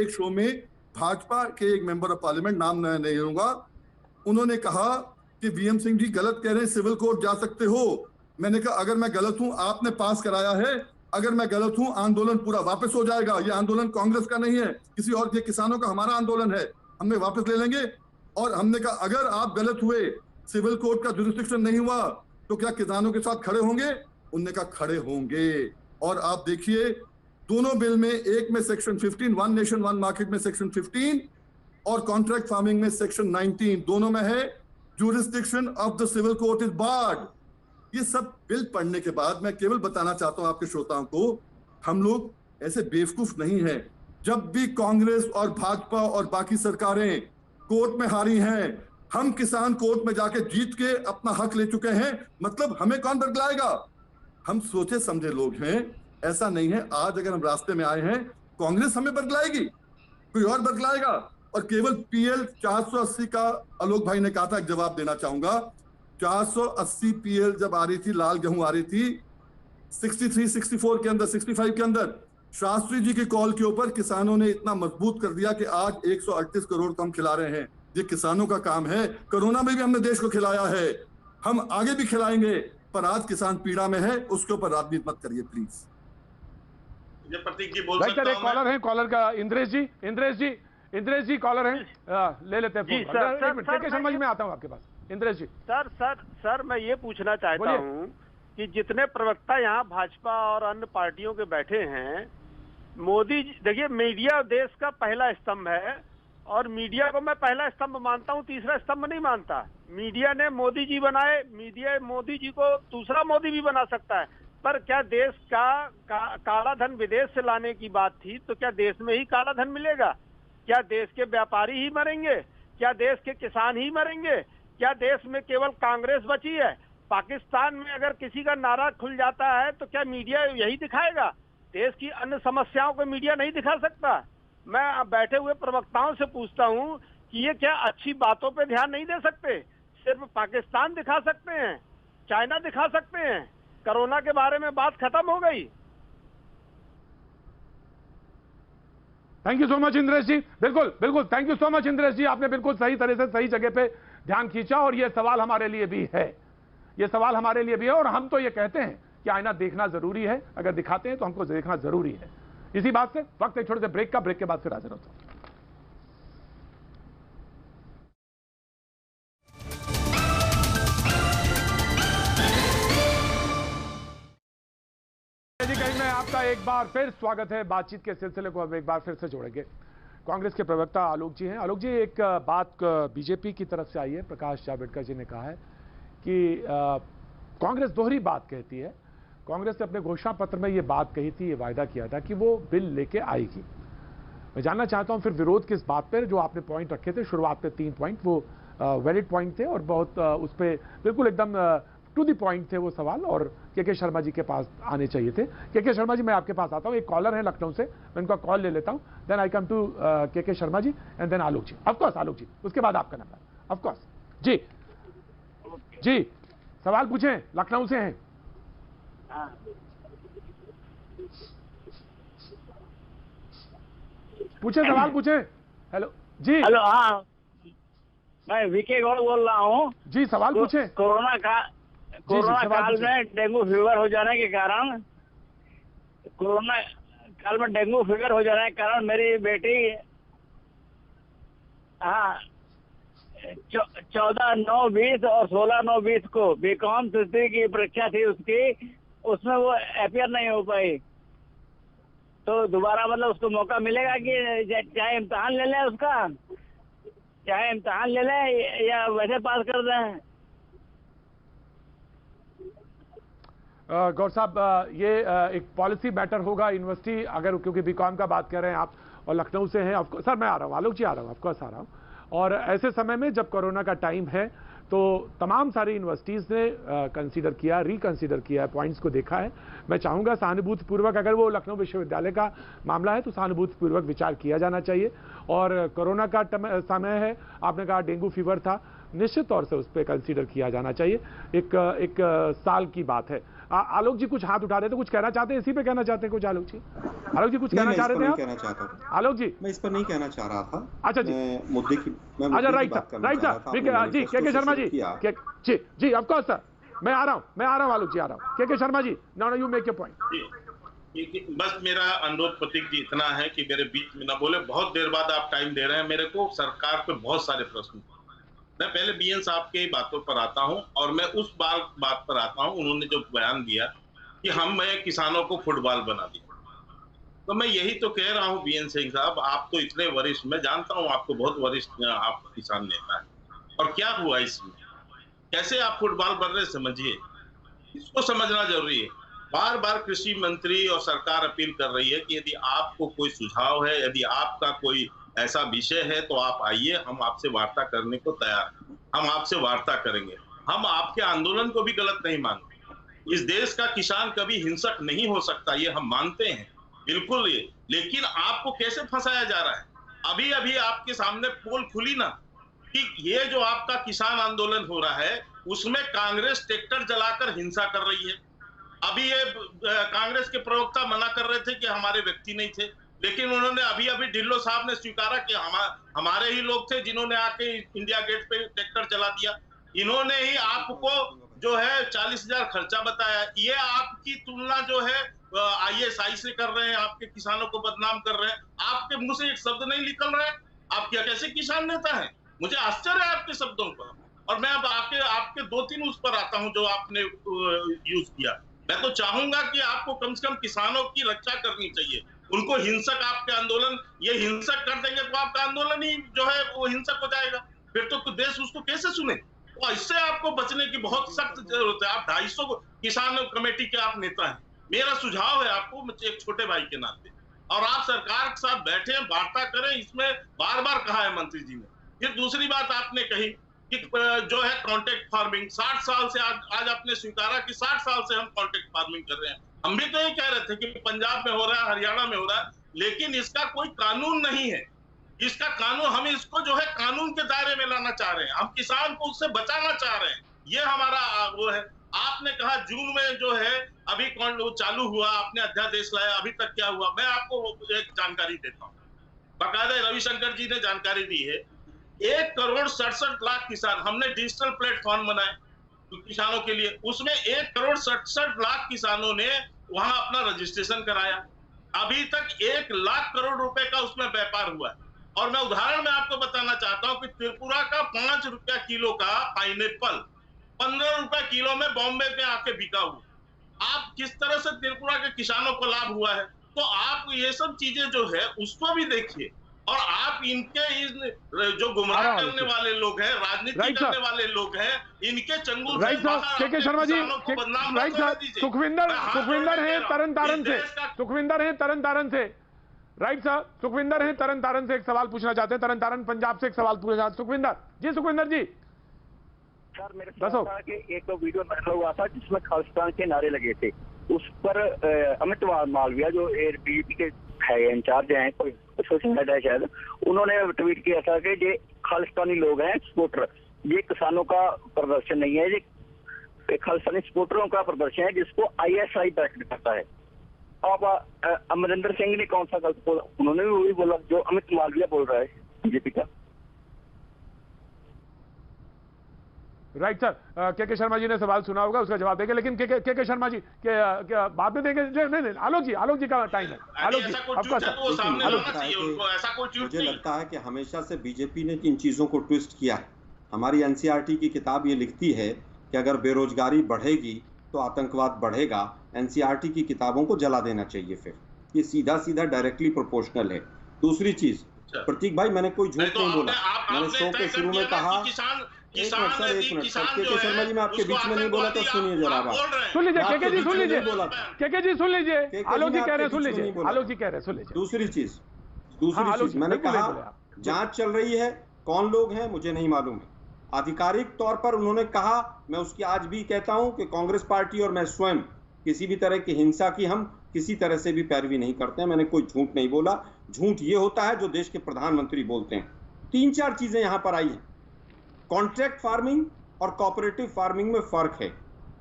एक शो में भाजपा के एक मेंबर ऑफ पार्लियामेंट, नाम मैं नहीं लूंगा, उन्होंने कहा कि वीएम सिंह जी गलत कह रहे हैं, सिविल कोर्ट जा सकते हो। मैंने कहा अगर मैं गलत हूं, आपने पास कराया है, अगर मैं गलत हूं, आंदोलन पूरा वापस हो जाएगा। ये आंदोलन कांग्रेस का नहीं है, किसी और के, किसानों का, हमारा आंदोलन है, हमने वापस ले लेंगे। और हमने कहा अगर आप गलत हुए, सिविल कोर्ट का जुरिस्डिक्शन नहीं हुआ, तो क्या किसानों के साथ खड़े होंगे? उनने कहा खड़े होंगे। और आप देखिए दोनों बिल में, एक में section 15 one nation one market में सेक्शन 15 और कॉन्ट्रैक्ट फार्मिंग में सेक्शन 19, दोनों में है jurisdiction of the civil court is barred. ये सब बिल पढ़ने के बाद मैं केवल बताना चाहता हूं आपके श्रोताओं को, हम लोग ऐसे बेवकूफ नहीं हैं। जब भी कांग्रेस और भाजपा और बाकी सरकारें कोर्ट में हारी हैं, हम किसान कोर्ट में जाके जीत के अपना हक ले चुके हैं, मतलब हमें कौन बरगलाएगा? हम सोचे समझे लोग हैं, ऐसा नहीं है। आज अगर हम रास्ते में आए हैं, कांग्रेस हमें बरगलाएगी, कोई और बरगलाएगा? और केवल पीएल 480 का आलोक भाई ने कहा था, एक जवाब देना चाहूंगा। 480 पीएल जब आ रही थी, लाल गेहूं आ रही थी 63, 64 के अंदर, 65 के अंदर, शास्त्री जी की कॉल के ऊपर किसानों ने इतना मजबूत कर दिया कि आज 138 करोड़ को हम खिला रहे हैं। ये किसानों का काम है। कोरोना में भी हमने देश को खिलाया है, हम आगे भी खिलाएंगे, पर आज किसान पीड़ा में है, उसके ऊपर राजनीति मत करिए प्लीज। प्रतीक जी बोल सकता हूं। एक कॉलर है, कॉलर का इंद्रेश जी कॉलर हैं, ले लेते हैं फोन। के शर्मा जी मैं आता हूं आपके पास। इंद्रेश जी। सर मैं ये पूछना चाहता हूं कि जितने प्रवक्ता यहाँ भाजपा और अन्य पार्टियों के बैठे हैं, मोदी जी, देखिए मीडिया देश का पहला स्तंभ है, और मीडिया को मैं पहला स्तंभ मानता हूँ, तीसरा स्तंभ नहीं मानता। मीडिया ने मोदी जी बनाए, मीडिया मोदी जी को दूसरा मोदी भी बना सकता है, पर क्या देश का काला धन विदेश से लाने की बात थी, तो क्या देश में ही काला धन मिलेगा? क्या देश के व्यापारी ही मरेंगे? क्या देश के किसान ही मरेंगे? क्या देश में केवल कांग्रेस बची है? पाकिस्तान में अगर किसी का नारा खुल जाता है तो क्या मीडिया यही दिखाएगा? देश की अन्य समस्याओं को मीडिया नहीं दिखा सकता? मैं बैठे हुए प्रवक्ताओं से पूछता हूं कि ये क्या अच्छी बातों पे ध्यान नहीं दे सकते? सिर्फ पाकिस्तान दिखा सकते हैं, चाइना दिखा सकते हैं, कोरोना के बारे में बात खत्म हो गई। Thank you so much Indresh ji. बिल्कुल बिल्कुल, thank you so much Indresh ji, आपने बिल्कुल सही तरह से सही जगह पे ध्यान खींचा। और ये सवाल हमारे लिए भी है, ये सवाल हमारे लिए भी है। और हम तो ये कहते हैं कि आईना देखना जरूरी है, अगर दिखाते हैं तो हमको देखना जरूरी है। इसी बात से वक्त एक छोटे से ब्रेक का, ब्रेक के बाद फिर हाजिर होता हूं। कहीं में आपका एक बार फिर स्वागत है। बातचीत के सिलसिले को हम एक बार फिर से जोड़ेंगे। कांग्रेस के प्रवक्ता आलोक जी हैं। आलोक जी, एक बात बीजेपी की तरफ से आई है। प्रकाश जावड़ेकर जी ने कहा है कि कांग्रेस दोहरी बात कहती है। कांग्रेस ने अपने घोषणा पत्र में ये बात कही थी, ये वायदा किया था कि वो बिल लेके आएगी। मैं जानना चाहता हूं फिर विरोध किस बात पर, जो आपने पॉइंट रखे थे शुरुआत में 3 पॉइंट, वो वैलिड पॉइंट थे और बहुत उस पर बिल्कुल एकदम टू दी पॉइंट थे वो सवाल, और के शर्मा जी के पास आने चाहिए थे। के शर्मा जी, मैं आपके पास आता हूं। एक कॉलर है लखनऊ से, मैं उनका कॉल ले लेता हूं, then I come to K Sharma ji and then Alok ji. Of course Alok ji, उसके बाद आपका नंबर। ऑफ कोर्स जी जी, सवाल पूछें, लखनऊ से हैं। पूछे, सवाल पूछे। हेलो जी। हेलो, हाँ, मैं वीके गौड़ बोल रहा हूँ जी। सवाल पूछे। कोरोना काल में डेंगू फीवर हो जाने के कारण, कोरोना काल में डेंगू फीवर हो जाने के कारण मेरी बेटी 14/9/20 और 16/9/20 को बीकॉम तृतीय की परीक्षा थी उसकी, उसमें वो अपियर नहीं हो पाई। तो दोबारा मतलब उसको मौका मिलेगा कि चाहे इम्तिहान ले ले उसका, चाहे इम्तिहान ले ले या वैसे पास कर दें? गौर साहब, ये एक पॉलिसी मैटर होगा। यूनिवर्सिटी अगर, क्योंकि बीकॉम का बात कर रहे हैं आप और लखनऊ से हैं, सर मैं आ रहा हूँ, आलोक जी आ रहा हूँ, ऑफकोर्स आ रहा हूँ। और ऐसे समय में जब कोरोना का टाइम है तो तमाम सारी यूनिवर्सिटीज़ ने कंसीडर किया, रिकंसीडर किया है, पॉइंट्स को देखा है। मैं चाहूँगा सहानुभूतिपूर्वक, अगर वो लखनऊ विश्वविद्यालय का मामला है तो सहानुभूतिपूर्वक विचार किया जाना चाहिए। और कोरोना का समय है, आपने कहा डेंगू फीवर था, निश्चित तौर से उस पर कंसीडर किया जाना चाहिए। एक साल की बात है। आलोक जी कुछ हाथ उठा रहे थे, कुछ कहना चाहते हैं, इसी पे कहना चाहते हैं कुछ? आलोक जी, आलोक जी कुछ कहना चाह रहे थे आप? आलोक जी, मैं इस पर नहीं कहना चाह रहा था। अच्छा जी, मुद्दे की, अच्छा, right sir ji, K Sharma ji ji ji, of course sir, मैं आ रहा हूँ आलोक जी, आ रहा हूँ। K Sharma ji, now you make your point. बस मेरा अनुरोध प्रतीक जी इतना है कि मेरे बीच में ना बोले। बहुत देर बाद आप टाइम दे रहे हैं मेरे को, सरकार पे बहुत सारे प्रश्न। मैं पहले बीएन साहब के बातों पर आता हूं और मैं उस बात पर आता हूं, उन्होंने जो बयान दिया कि मैं किसानों को फुटबॉल बना दिया। तो मैं यही तो कह रहा हूं बीएन सिंह साहब, आप तो इतने वरिष्ठ, मैं जानता हूं आपको, बहुत वरिष्ठ आप किसान नेता है। और क्या हुआ इसमें, कैसे आप फुटबॉल बन रहे, समझिए, इसको समझना जरूरी है। बार बार कृषि मंत्री और सरकार अपील कर रही है कि यदि आपको कोई सुझाव है, यदि आपका कोई ऐसा विषय है तो आप आइए, हम आपसे वार्ता करने को तैयार हैं, हम आपसे वार्ता करेंगे। हम आपके आंदोलन को भी गलत नहीं मानते। इस देश का किसान कभी हिंसक नहीं हो सकता, ये हम मानते हैं बिल्कुल। ये लेकिन आपको कैसे फंसाया जा रहा है? अभी अभी आपके सामने पोल खुली ना कि ये जो आपका किसान आंदोलन हो रहा है उसमें कांग्रेस ट्रैक्टर जलाकर हिंसा कर रही है। अभी ये कांग्रेस के प्रवक्ता मना कर रहे थे कि हमारे व्यक्ति नहीं थे, लेकिन उन्होंने अभी ढिल्लो साहब ने स्वीकारा कि हमारे ही लोग थे जिन्होंने आके इंडिया गेट पे ट्रैक्टर चला दिया। इन्होंने ही आपको जो है 40,000 खर्चा बताया। ये आपकी तुलना जो है ISI से कर रहे हैं, आपके किसानों को बदनाम कर रहे हैं। आपके मुंह से एक शब्द नहीं निकल रहा है। आप क्या कैसे किसान नेता हैं? मुझे आश्चर्य है आपके शब्दों पर। और मैं अब आपके 2-3 उस पर आता हूं जो आपने यूज किया। मैं तो चाहूंगा कि आपको कम से कम किसानों की रक्षा करनी चाहिए। उनको हिंसक, आपके आंदोलन ये हिंसक कर देंगे तो आपका आंदोलन ही जो है वो हिंसक हो जाएगा, फिर तो देश उसको कैसे सुने? तो इससे आपको बचने की बहुत सख्त जरूरत है। आप 250 किसान कमेटी के आप नेता हैं। मेरा सुझाव है आपको, एक छोटे भाई के नाते, और आप सरकार के साथ बैठे, वार्ता करें। इसमें बार बार कहा है मंत्री जी ने। फिर दूसरी बात आपने कही कि जो है कॉन्ट्रैक्ट फार्मिंग, 60 साल से आज आपने स्वीकारा कि 60 साल से हम कॉन्ट्रैक्ट फार्मिंग कर रहे हैं। हम भी तो ये कह रहे थे कि पंजाब में हो रहा है, हरियाणा में हो रहा है, लेकिन इसका कोई कानून नहीं है। इसका कानून, हम इसको जो है कानून के दायरे में लाना चाह रहे हैं, हम किसान को उससे बचाना चाह रहे हैं, ये हमारा वो है। आपने कहा जून में जो है अभी कौन चालू हुआ, आपने अध्यादेश लाया, अभी तक क्या हुआ? मैं आपको एक जानकारी देता हूँ, बाकायदा रविशंकर जी ने जानकारी दी है। 1,67,00,000 किसान, हमने डिजिटल प्लेटफॉर्म बनाए किसानों के लिए, उसमें 1,67,00,000 किसानों ने वहां अपना रजिस्ट्रेशन कराया। अभी तक 1,00,000 करोड़ रुपए का उसमें व्यापार हुआ है। और मैं उदाहरण में आपको बताना चाहता हूं कि त्रिपुरा का 5 रुपया किलो का पाइनएप्पल 15 रुपए किलो में बॉम्बे में आके बिका हुआ। आप किस तरह से त्रिपुरा के किसानों को लाभ हुआ है, तो आप ये सब चीजें जो है उसको भी देखिए। और आप इनके जो गुमराह करने वाले लोग हैं, राजनीति करने वाले लोग हैं, इनके चंगुल के शर्मा जी, सुखविंदर हैं तरन तारण से, सुखविंदर हैं तरन तारण से, राइट साहब, सुखविंदर हैं तरन तारण से एक सवाल पूछना चाहते हैं, तरन तारण पंजाब से एक सवाल पूछना चाहते हैं। सुखविंदर जी, सुखविंदर जी। सर मेरे साथ था कि एक तो वीडियो वायरल हुआ था जिसमें खालिस्तान के नारे लगे थे, उस पर अमित मालविया जो बीजेपी के है इंचार्ज हैं, कोई सोशल मीडिया है शायद, उन्होंने ट्वीट किया था कि ये खालिस्तानी लोग हैं सपोर्टर, ये किसानों का प्रदर्शन नहीं है, ये खालिस्तानी सपोर्टरों का प्रदर्शन है जिसको ISI बैक करता है। अब अमरिंदर सिंह ने कौन सा गलत बोला? उन्होंने भी वही बोला जो अमित मालविया बोल रहा है बीजेपी का। राइट सर, के शर्मा जी ने सवाल सुना होगा, उसका जवाब देंगे, लेकिन के शर्मा जी के बाद में देंगे। नहीं, आलोक जी का टाइम है। आलोक जी मुझे लगता है कि हमेशा से बीजेपी ने इन चीजों को ट्विस्ट किया है। हमारी NCERT की किताब ये लिखती है कि अगर बेरोजगारी बढ़ेगी तो आतंकवाद बढ़ेगा, NCERT की किताबों को जला देना चाहिए। फिर ये सीधा सीधा डायरेक्टली प्रोपोर्शनल है। दूसरी चीज, प्रतीक भाई, मैंने कोई झूठ नहीं बोला। मैंने शो के शुरू में कहा, एक मिनट शर्मा जी, मैं आपके बीच में नहीं बोला, तो सुनिए जरा बात, सुन लीजिए। के जी सुन लीजिए, के जी सुन लीजिए, आलोक जी कह रहे हैं, सुन लीजिए, आलोक जी कह रहे हैं, सुन लीजिए। दूसरी चीज मैंने कहा, जांच चल रही है, कौन लोग हैं मुझे नहीं मालूम है। आधिकारिक तौर पर उन्होंने कहा, मैं उसकी आज भी कहता हूं कि कांग्रेस पार्टी और मैं स्वयं किसी भी तरह की हिंसा की हम किसी तरह से भी पैरवी नहीं करते हैं। मैंने कोई झूठ नहीं बोला। झूठ ये होता है जो देश के प्रधानमंत्री बोलते हैं। 3-4 चीजें यहां पर आई हैं। कॉन्ट्रैक्ट फार्मिंग और कोऑपरेटिव फार्मिंग में फर्क है।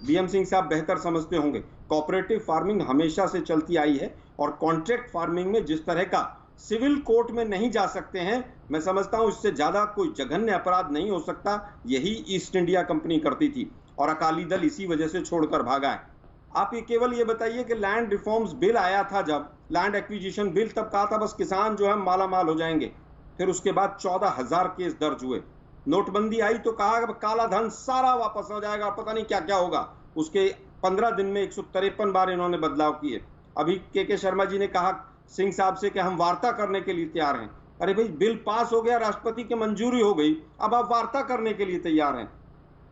BM सिंह साहब बेहतर समझते होंगे। कोऑपरेटिव फार्मिंग हमेशा से चलती आई है और कॉन्ट्रैक्ट फार्मिंग में जिस तरह का सिविल कोर्ट में नहीं जा सकते हैं, मैं समझता हूं इससे ज्यादा कोई जघन्य अपराध नहीं हो सकता। यही ईस्ट इंडिया कंपनी करती थी और अकाली दल इसी वजह से छोड़कर भागा है। आप ये केवल ये बताइए कि लैंड रिफॉर्म्स बिल आया था, जब लैंड एक्विजिशन बिल, तब कहा था बस किसान जो है माला माल हो जाएंगे। फिर उसके बाद 14,000 केस दर्ज हुए। नोटबंदी आई तो कहा काला धन सारा वापस हो जाएगा, पता नहीं क्या क्या होगा। उसके 15 दिन में 153 बार इन्होंने बदलाव किए। अभी के शर्मा जी ने कहा सिंह साहब से कि हम वार्ता करने के लिए तैयार हैं। अरे भाई, बिल पास हो गया, राष्ट्रपति की मंजूरी हो गई, अब आप वार्ता करने के लिए तैयार हैं।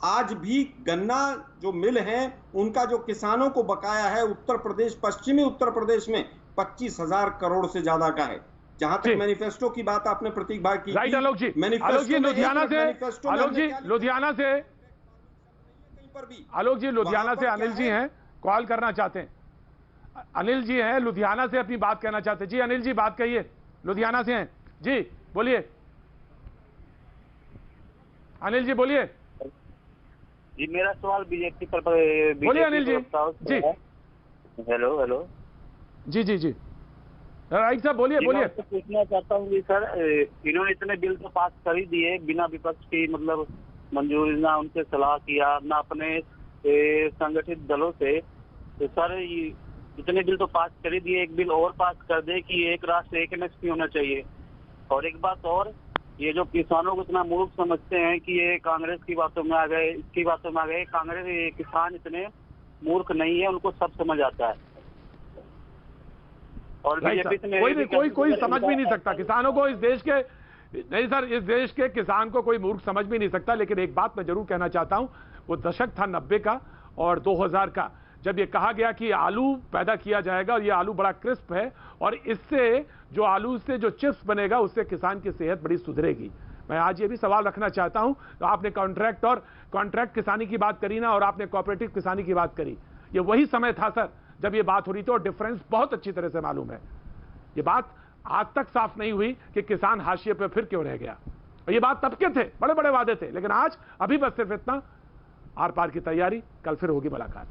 आज भी गन्ना जो मिल है, उनका जो किसानों को बकाया है उत्तर प्रदेश, पश्चिमी उत्तर प्रदेश में 25,000 करोड़ से ज्यादा का है। जहां तक मैनिफेस्टो की बात आपने प्रतीक भाई की, राइट आलोक जी, लुधियाना से अनिल जी हैं, कॉल करना चाहते हैं। अनिल जी हैं लुधियाना से, अपनी बात कहना चाहते हैं। जी अनिल जी, बात कहिए, लुधियाना से हैं जी, बोलिए अनिल जी, बोलिए जी। मेरा सवाल बीजेपी पर, बोलिए अनिल जी। जी हेलो जी राइट साहब, बोलिए। पूछना चाहता हूँ कि सर, इन्होंने इतने बिल तो पास कर ही दिए बिना विपक्ष की मतलब मंजूरी, ना उनसे सलाह किया, ना अपने संगठित दलों से। तो सर इतने बिल तो पास कर ही दिए, एक बिल और पास कर दे कि एक राष्ट्र एक MSP होना चाहिए। और एक बात और, ये जो किसानों को इतना मूर्ख समझते हैं कि ये कांग्रेस की बातों में आ गए, इसकी बातों में आ गए, कांग्रेस किसान इतने मूर्ख नहीं है, उनको सब समझ आता है। और बीजेपी कोई समझ भी नहीं सकता किसानों को, इस देश के, नहीं सर, इस देश के किसान को कोई मूर्ख समझ भी नहीं सकता। लेकिन एक बात मैं जरूर कहना चाहता हूं, वो दशक था 90 का और 2000 का, जब ये कहा गया कि आलू पैदा किया जाएगा और ये आलू बड़ा क्रिस्प है और इससे जो आलू से जो चिप्स बनेगा उससे किसान की सेहत बड़ी सुधरेगी। मैं आज ये भी सवाल रखना चाहता हूं, तो आपने कॉन्ट्रैक्ट किसानी की बात करी ना, और आपने कोऑपरेटिव किसानी की बात करी। ये वही समय था सर जब ये बात हो रही थी, और डिफरेंस बहुत अच्छी तरह से मालूम है। ये बात आज तक साफ नहीं हुई कि किसान हाशिए पे फिर क्यों रह गया। और ये बात तब के थे, बड़े बड़े वादे थे, लेकिन आज अभी बस सिर्फ इतना, आर पार की तैयारी, कल फिर होगी मुलाकात।